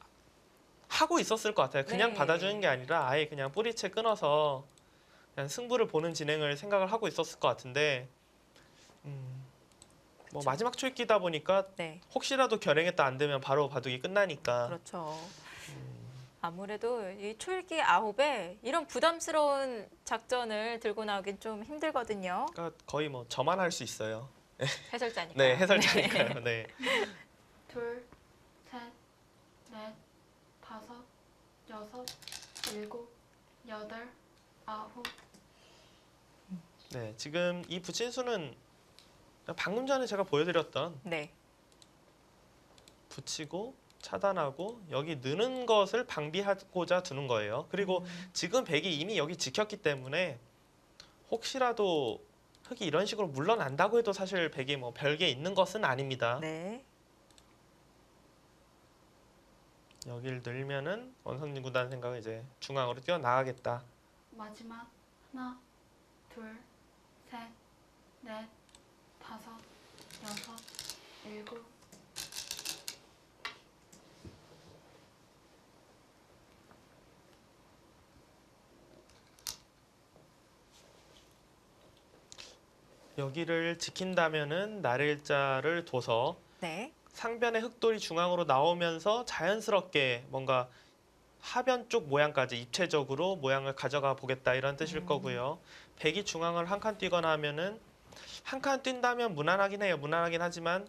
하고 있었을 것 같아요. 그냥 네. 받아주는 게 아니라 아예 그냥 뿌리채 끊어서 그냥 승부를 보는 진행을 생각을 하고 있었을 것 같은데 뭐 마지막 초읽기다 보니까 네. 혹시라도 결행했다 안 되면 바로 바둑이 끝나니까 그렇죠. 아무래도 이 초읽기 9에 이런 부담스러운 작전을 들고 나오긴 좀 힘들거든요. 그러니까 거의 뭐 저만 할 수 있어요. 해설자니까. 네, 해설자니까요. 네. 둘, 셋, 넷, 다섯, 여섯, 일곱, 여덟, 아홉. 네, 지금 이 부친수는 방금 전에 제가 보여드렸던 네. 붙이고 차단하고 여기 느는 것을 방비하고자 두는 거예요. 그리고 지금 백이 이미 여기 지켰기 때문에 혹시라도 흑이 이런 식으로 물러난다고 해도 사실 백이 뭐 별게 있는 것은 아닙니다. 네. 여길 늘면은 원성진 구단 생각은 이제 중앙으로 뛰어나가겠다. 마지막 하나, 둘, 셋, 넷, 다섯, 여섯, 일곱. 여기를 지킨다면은 날일자를 둬서 네. 상변의 흑돌이 중앙으로 나오면서 자연스럽게 뭔가 하변 쪽 모양까지 입체적으로 모양을 가져가 보겠다 이런 뜻일 거고요. 백이 중앙을 한 칸 뛰거나 하면은 한 칸 뛴다면 무난하긴 해요. 무난하긴 하지만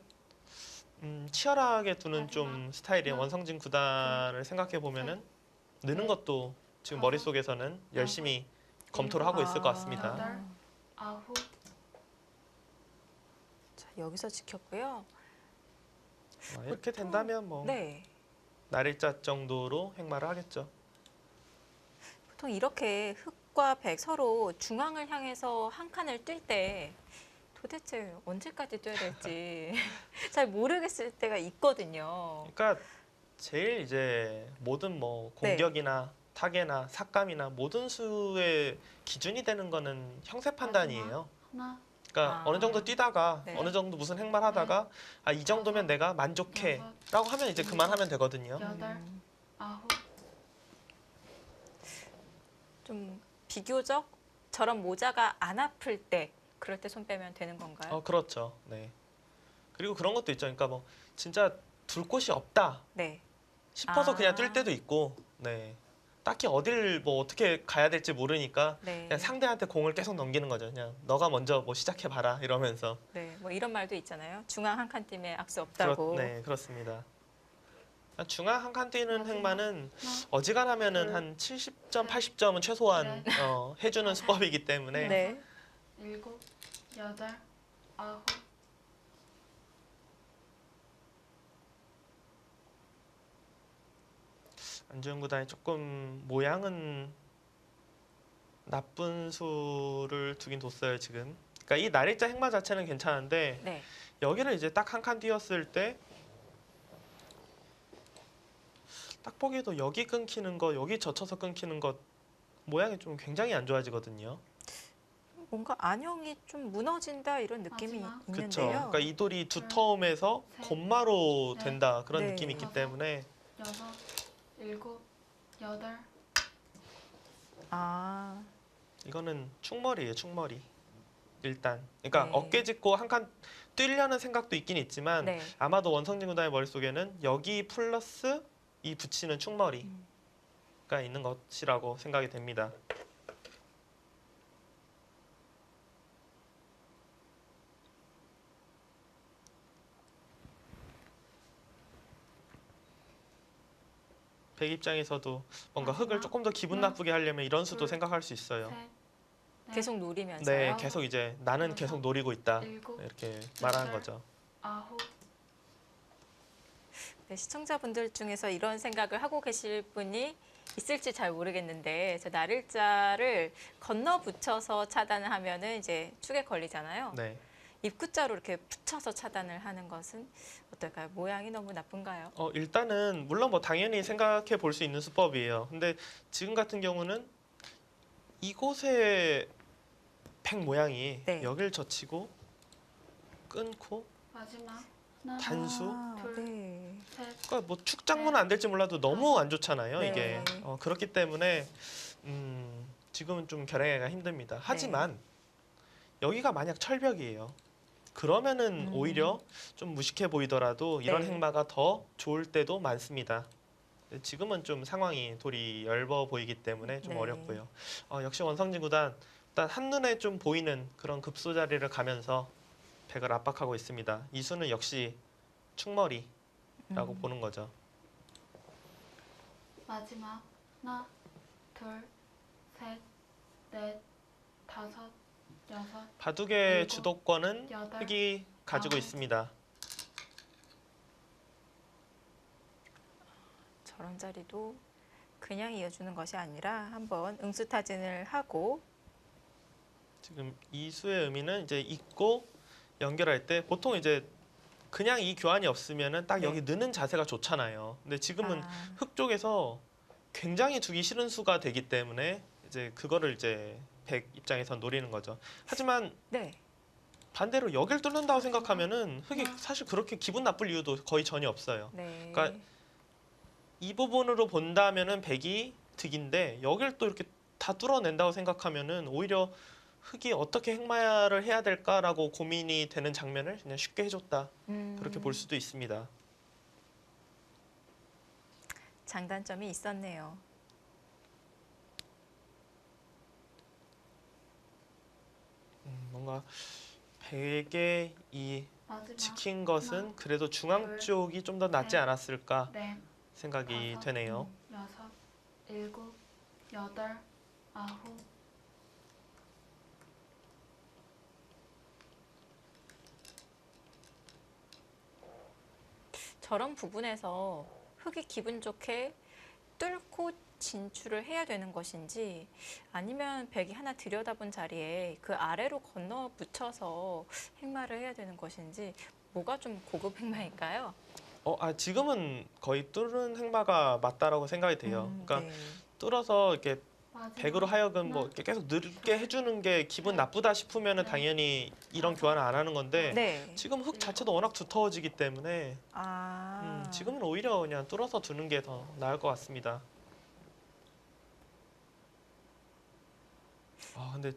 치열하게 두는 좀 스타일의 원성진 구단을 생각해 보면은 느는 것도 지금 머릿속에서는 열심히 검토를 하고 있을 것 같습니다. 여덟, 아홉, 자, 여기서 지켰고요. 이렇게 된다면 뭐 네. 날일자 정도로 행마를 하겠죠. 보통 이렇게 흑과 백 서로 중앙을 향해서 한 칸을 뛸 때 도대체 언제까지 뛰어야 될지 잘 모르겠을 때가 있거든요. 그러니까 제일 이제 모든 뭐 네. 공격이나 타개나 삭감이나 모든 수의 기준이 되는 거는 형세 판단이에요. 하나, 그러니까 아. 어느 정도 뛰다가 네. 어느 정도 무슨 행마를 하다가 아, 이 정도면 내가 만족해라고 하면 이제 그만하면 되거든요. 여덟, 아홉, 좀 비교적 저런 모자가 안 아플 때 그럴 때 손 빼면 되는 건가요? 그렇죠. 네. 그리고 그런 것도 있죠. 그러니까 뭐 진짜 둘 곳이 없다 네. 싶어서 아. 그냥 뛸 때도 있고, 네. 딱히 어딜 뭐 어떻게 가야 될지 모르니까 네. 그냥 상대한테 공을 계속 넘기는 거죠. 그냥 너가 먼저 뭐 시작해 봐라 이러면서. 네. 뭐 이런 말도 있잖아요. 중앙 한 칸 뛰면 악수 없다고. 네, 그렇습니다. 중앙 한 칸 뛰는 마지막. 행마는 하나, 어지간하면은 둘, 한 70점, 80점은 최소한 해주는 수법이기 때문에 네. 일곱, 여덟, 아홉, 안주영 구단이 조금 모양은 나쁜 수를 두긴 뒀어요 지금. 그러니까 이 날일자 행마 자체는 괜찮은데 네. 여기를 이제 딱 한 칸 띄었을 때 딱 보기에도 여기 끊기는 거, 여기 젖혀서 끊기는 것 모양이 좀 굉장히 안 좋아지거든요. 뭔가 안형이 좀 무너진다 이런 느낌이 마지막. 그렇죠. 있는데요. 그러니까 이 돌이 두터움에서 셋, 곤마로 넷, 된다 그런 네. 느낌이 있기 다섯. 때문에 여섯, 일곱, 여덟, 아, 이거는 충머리예요, 충머리. 일단, 그러니까 네. 어깨 짚고 한 칸 뛰려는 생각도 있긴 있지만 네. 아마도 원성진 구단의 머릿속에는 여기 플러스 이 붙이는 충머리가 있는 것이라고 생각이 됩니다. 백 입장에서도 뭔가 흑을 마지막. 조금 더 기분 하나, 나쁘게 하려면 이런 수도 둘, 생각할 수 있어요. 셋, 넷, 계속 노리면서요. 네, 계속 이제 나는 계속 노리고 있다 일곱, 이렇게 말하는 여덟. 거죠. 아홉, 네, 시청자분들 중에서 이런 생각을 하고 계실 분이 있을지 잘 모르겠는데 저 날일자를 건너 붙여서 차단을 하면은 이제 축에 걸리잖아요. 네. 입구자로 이렇게 붙여서 차단을 하는 것은 어떨까요? 모양이 너무 나쁜가요? 일단은 물론 뭐 당연히 생각해 볼 수 있는 수법이에요. 근데 지금 같은 경우는 이곳의 백 모양이 네. 여길 젖히고 끊고 마지막 하나, 단수? 둘. 네. 셋, 그러니까 뭐 축장문은 안 될지 몰라도 너무 안 좋잖아요. 네. 이게 그렇기 때문에 지금은 좀 결행하기가 힘듭니다. 하지만 여기가 만약 철벽이에요. 그러면은 오히려 좀 무식해 보이더라도 이런 네. 행마가 더 좋을 때도 많습니다. 근데 지금은 좀 상황이 돌이 엷어 보이기 때문에 좀 네. 어렵고요. 역시 원성진 구단 일단 한눈에 좀 보이는 그런 급소 자리를 가면서 백을 압박하고 있습니다. 이 수는 역시 충머리라고 보는 거죠. 마지막 하나, 둘, 셋, 넷, 다섯, 여섯, 바둑의 일곱, 주도권은 여덟, 흑이 가지고 아홉. 있습니다. 저런 자리도 그냥 이어주는 것이 아니라 한번 응수타진을 하고 지금 이 수의 의미는 이제 잇고 연결할 때 보통 이제 그냥 이 교환이 없으면은 딱 네. 여기 느는 자세가 좋잖아요. 근데 지금은 아, 흙 쪽에서 굉장히 두기 싫은 수가 되기 때문에 이제 그거를 이제 백 입장에선 노리는 거죠. 하지만 네. 반대로 여길 뚫는다고 생각하면은 흙이 사실 그렇게 기분 나쁠 이유도 거의 전혀 없어요. 네. 그러니까 이 부분으로 본다면은 백이 득인데 여길 또 이렇게 다 뚫어낸다고 생각하면은 오히려 흙이 어떻게 행마를 해야 될까라고 고민이 되는 장면을 그냥 쉽게 해줬다. 그렇게 볼 수도 있습니다. 장단점이 있었네요. 뭔가 백의 이 마지막 지킨 것은 그래도 중앙 쪽이 좀 더 낫지 않았을까 넷, 생각이 다섯, 되네요. 여섯, 일곱, 여덟, 아홉. 저런 부분에서 흙이 기분 좋게 뚫고 진출을 해야 되는 것인지 아니면 백이 하나 들여다본 자리에 그 아래로 건너 붙여서 행마를 해야 되는 것인지 뭐가 좀 고급 행마일까요? 지금은 거의 뚫은 행마가 맞다라고 생각이 돼요. 그러니까 네. 뚫어서 이렇게 마지막 백으로 하여금 뭐 하나, 이렇게 계속 늘게 해주는 게 기분 나쁘다 싶으면은 당연히 이런 교환을 안 하는 건데 네. 지금 흙 자체도 워낙 두터워지기 때문에 아. 지금은 오히려 그냥 뚫어서 두는 게 더 나을 것 같습니다. 근데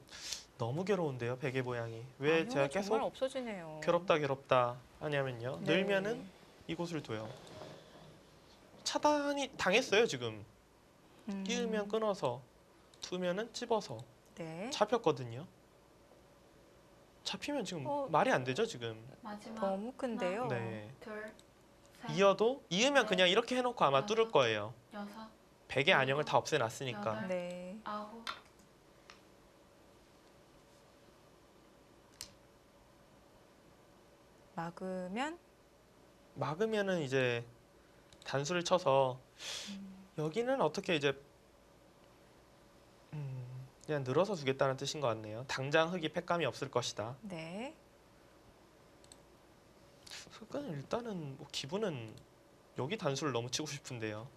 너무 괴로운데요, 백의 모양이. 왜 아니요, 제가 계속 정말 없어지네요. 괴롭다 하냐면요. 네. 늘면은 이곳을 둬요. 차단이 당했어요, 지금. 끼우면 끊어서, 두면은 찝어서 네. 잡혔거든요. 잡히면 지금 어. 말이 안 되죠, 지금. 마지막 너무 큰데요. 네. 둘, 셋, 이어도 이으면 그냥 이렇게 해놓고 아마 뚫을 거예요. 여섯, 백의 안형을 다 없애놨으니까. 여덟. 네. 아홉. 막으면 이제 단수를 쳐서 여기는 어떻게 이제 그냥 늘어서 두겠다는 뜻인 것 같네요. 당장 흙이 팩감이 없을 것이다. 네. 흙은 일단은 뭐 기분은 여기 단수를 너무 치고 싶은데요.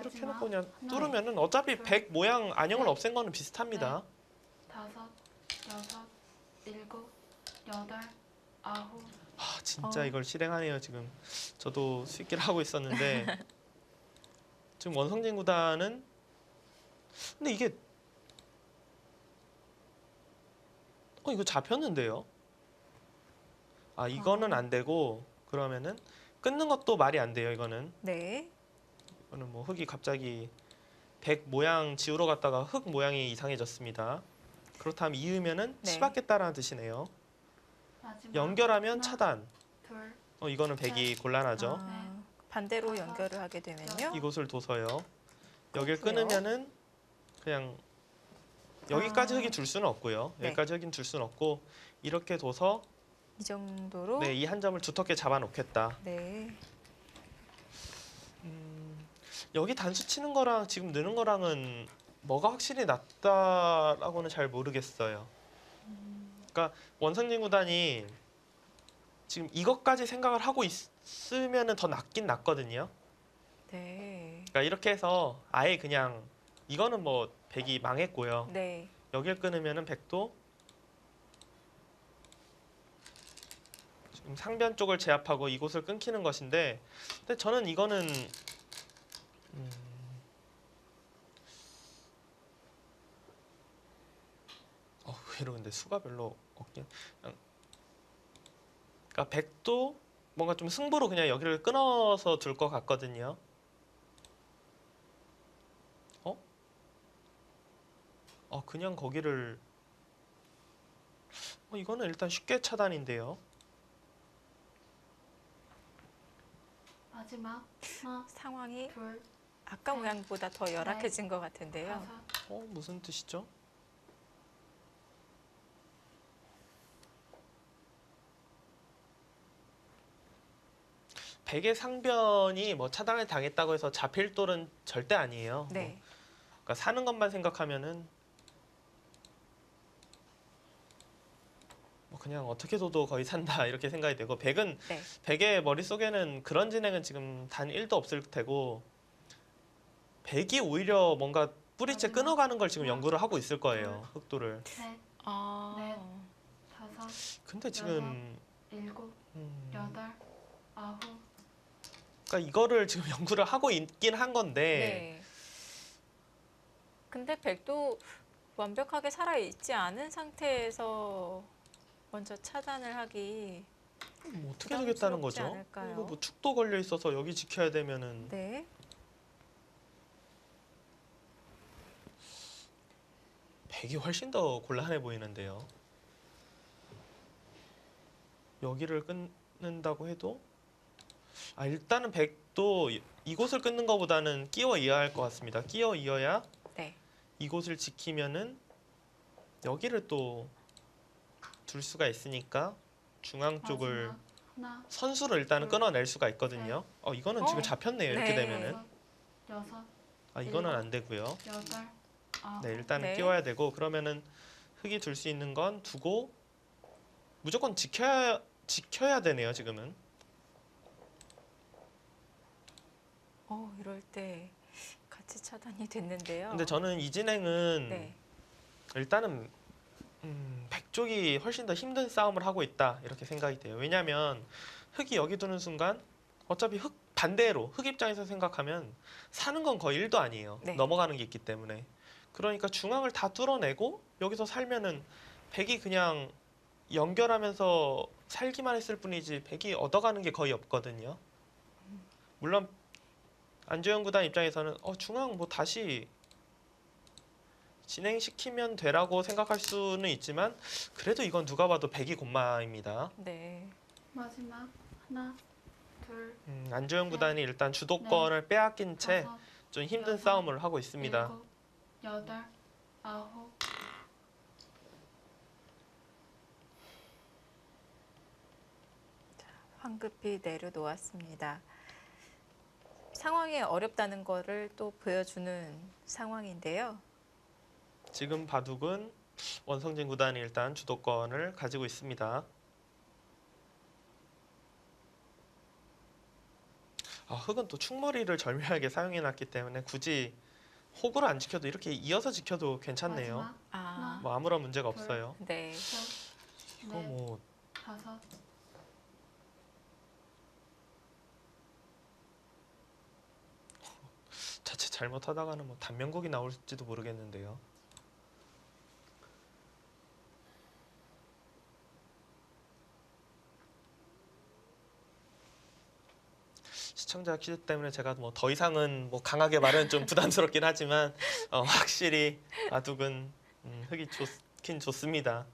이렇게 마지막 해놓고 그냥 하나, 뚫으면은 어차피 둘, 백 모양 안형을 셋, 없앤 거는 비슷합니다. 다섯, 여섯, 일곱, 여덟, 아홉. 진짜 이걸 실행하네요 지금. 저도 수익기를 하고 있었는데 지금 원성진 구단은 근데 이게 이거 잡혔는데요. 이거는 안 되고 그러면은 끊는 것도 말이 안 돼요. 이거는 네. 뭐 흙이 갑자기 백 모양 지우러 갔다가 흙 모양이 이상해졌습니다. 그렇다면 이으면은 네. 치받겠다라는 뜻이네요. 마지막 연결하면 하나, 차단. 둘, 이거는 백이 곤란하죠. 반대로 연결을 하게 되면요. 이곳을 둬서요. 여길 그렇고요. 끊으면은 그냥 여기까지 흙이 둘 수는 없고요. 네. 여기까지 흙이 둘 수는 없고 이렇게 둬서 이 정도로. 네, 이 한 점을 두텁게 잡아놓겠다. 네. 여기 단수 치는 거랑 지금 느는 거랑은 뭐가 확실히 낫다라고는 잘 모르겠어요. 그러니까 원성진 구단이 지금 이것까지 생각을 하고 있으면은 더 낫긴 낫거든요. 네. 그러니까 이렇게 해서 아예 그냥 이거는 뭐 백이 망했고요. 네. 여길 끊으면은 백도 지금 상변 쪽을 제압하고 이곳을 끊기는 것인데, 근데 저는 이거는 의외로 근데 수가 별로 없긴. 그러니까 백도 뭔가 좀 승부로 그냥 여기를 끊어서 둘 것 같거든요. 그냥 거기를 이거는 일단 쉽게 차단인데요. 마지막 하나, 상황이 둘, 아까 모양보다 더 열악해진 것 같은데요. 다섯. 무슨 뜻이죠? 백의 상변이 뭐 차단을 당했다고 해서 잡힐 돌은 절대 아니에요. 네. 그러니까 사는 것만 생각하면은 그냥 어떻게 둬도 거의 산다 이렇게 생각이 되고 백은 네. 백의 머릿속에는 그런 진행은 지금 단 1도 없을 테고 백이 오히려 뭔가 뿌리채 마지막. 끊어가는 걸 지금 연구를 하고 있을 거예요. 흑도를. 셋, 아. 넷. 다섯, 근데 지금 일곱, 여덟, 아홉. 그러니까 이거를 지금 연구를 하고 있긴 한 건데 네. 근데 백도 완벽하게 살아 있지 않은 상태에서 먼저 차단을 하기 뭐 어떻게 되겠다는 부담스럽지 거죠? 않을까요? 이거 뭐 축도 걸려 있어서 여기 지켜야 되면은 네. 백이 훨씬 더 곤란해 보이는데요. 여기를 끊는다고 해도 일단은 백도 이곳을 끊는 것보다는 끼워 이어야 할 것 같습니다. 끼워 이어야 네. 이곳을 지키면은 여기를 또 둘 수가 있으니까 중앙 쪽을 마지막. 하나, 선수로 일단은 둘, 끊어낼 수가 있거든요. 이거는 어? 지금 잡혔네요. 이렇게 네. 되면은 여섯, 이거는 안 되고요. 여덟, 아홉. 네, 일단은 네. 끼워야 되고 그러면은 흙이 둘 수 있는 건 두고 무조건 지켜야 되네요. 지금은. 이럴 때 같이 차단이 됐는데요. 근데 저는 이 진행은 네. 일단은 백 쪽이 훨씬 더 힘든 싸움을 하고 있다 이렇게 생각이 돼요. 왜냐하면 흙이 여기 두는 순간 어차피 반대로 흙 입장에서 생각하면 사는 건 거의 1도 아니에요. 네. 넘어가는 게 있기 때문에. 그러니까 중앙을 다 뚫어내고 여기서 살면은 백이 그냥 연결하면서 살기만 했을 뿐이지 백이 얻어가는 게 거의 없거든요. 물론 안조영 구단 입장에서는 중앙 뭐 다시 진행시키면 되라고 생각할 수는 있지만 그래도 이건 누가 봐도 백이 곤마입니다. 네. 마지막. 하나, 둘, 안조영 구단이 일단 주도권을 빼앗긴 채 다섯, 좀 힘든 여섯, 싸움을 하고 있습니다. 일곱, 여덟, 아홉. 황급히 내려놓았습니다. 상황이 어렵다는 거를 또 보여주는 상황인데요. 지금 바둑은 원성진 구단이 일단 주도권을 가지고 있습니다. 흙은 또 충머리를 절묘하게 사용해놨기 때문에 굳이 호구를 안 지켜도 이렇게 이어서 지켜도 괜찮네요. 마지막. 아, 뭐 아무런 문제가 없어요. 네. 셋, 이거 넷, 뭐 다섯. 자칫 잘못하다가는 뭐 단면곡이 나올지도 모르겠는데요. 시청자 퀴즈 때문에 제가 뭐 더 이상은 뭐 강하게 말은 좀 부담스럽긴 하지만 확실히 바둑은 흙이 좋긴 좋습니다.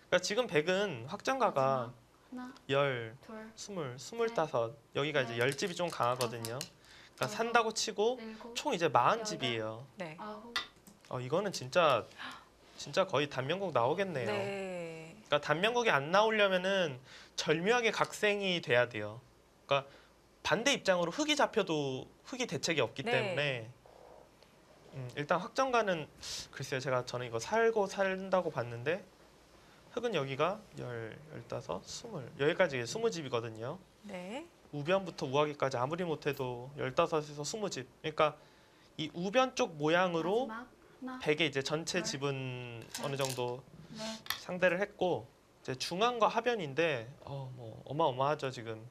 그러니까 지금 백은 확장가가 하나, 열, 둘, 스물다섯 여기가 이제 열 집이 좀 강하거든요. 그러니까 여섯, 산다고 치고 일곱, 총 이제 40집이에요. 네. 아홉. 이거는 진짜 거의 단면곡 나오겠네요. 네. 그러니까 단면곡이 안 나오려면은 절묘하게 각생이 돼야 돼요. 그러니까 반대 입장으로 흙이 잡혀도 흙이 대책이 없기 네. 때문에 일단 확정가는 글쎄요. 저는 이거 살고 산다고 봤는데 흙은 여기가 15, 20 여기까지 20집이거든요. 네. 우변부터 우하기까지 아무리 못해도 15에서 20집. 그러니까 이 우변 쪽 모양으로 마지막. 하나, 백의 이제 전체 집은 어느 정도 넷, 상대를 했고 이제 중앙과 하변인데 뭐 어마어마하죠 지금.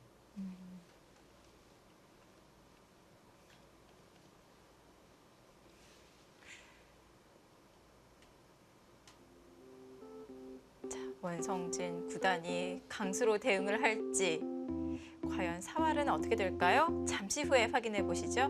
원성진 구단이 강수로 대응을 할지 과연 사활은 어떻게 될까요? 잠시 후에 확인해 보시죠.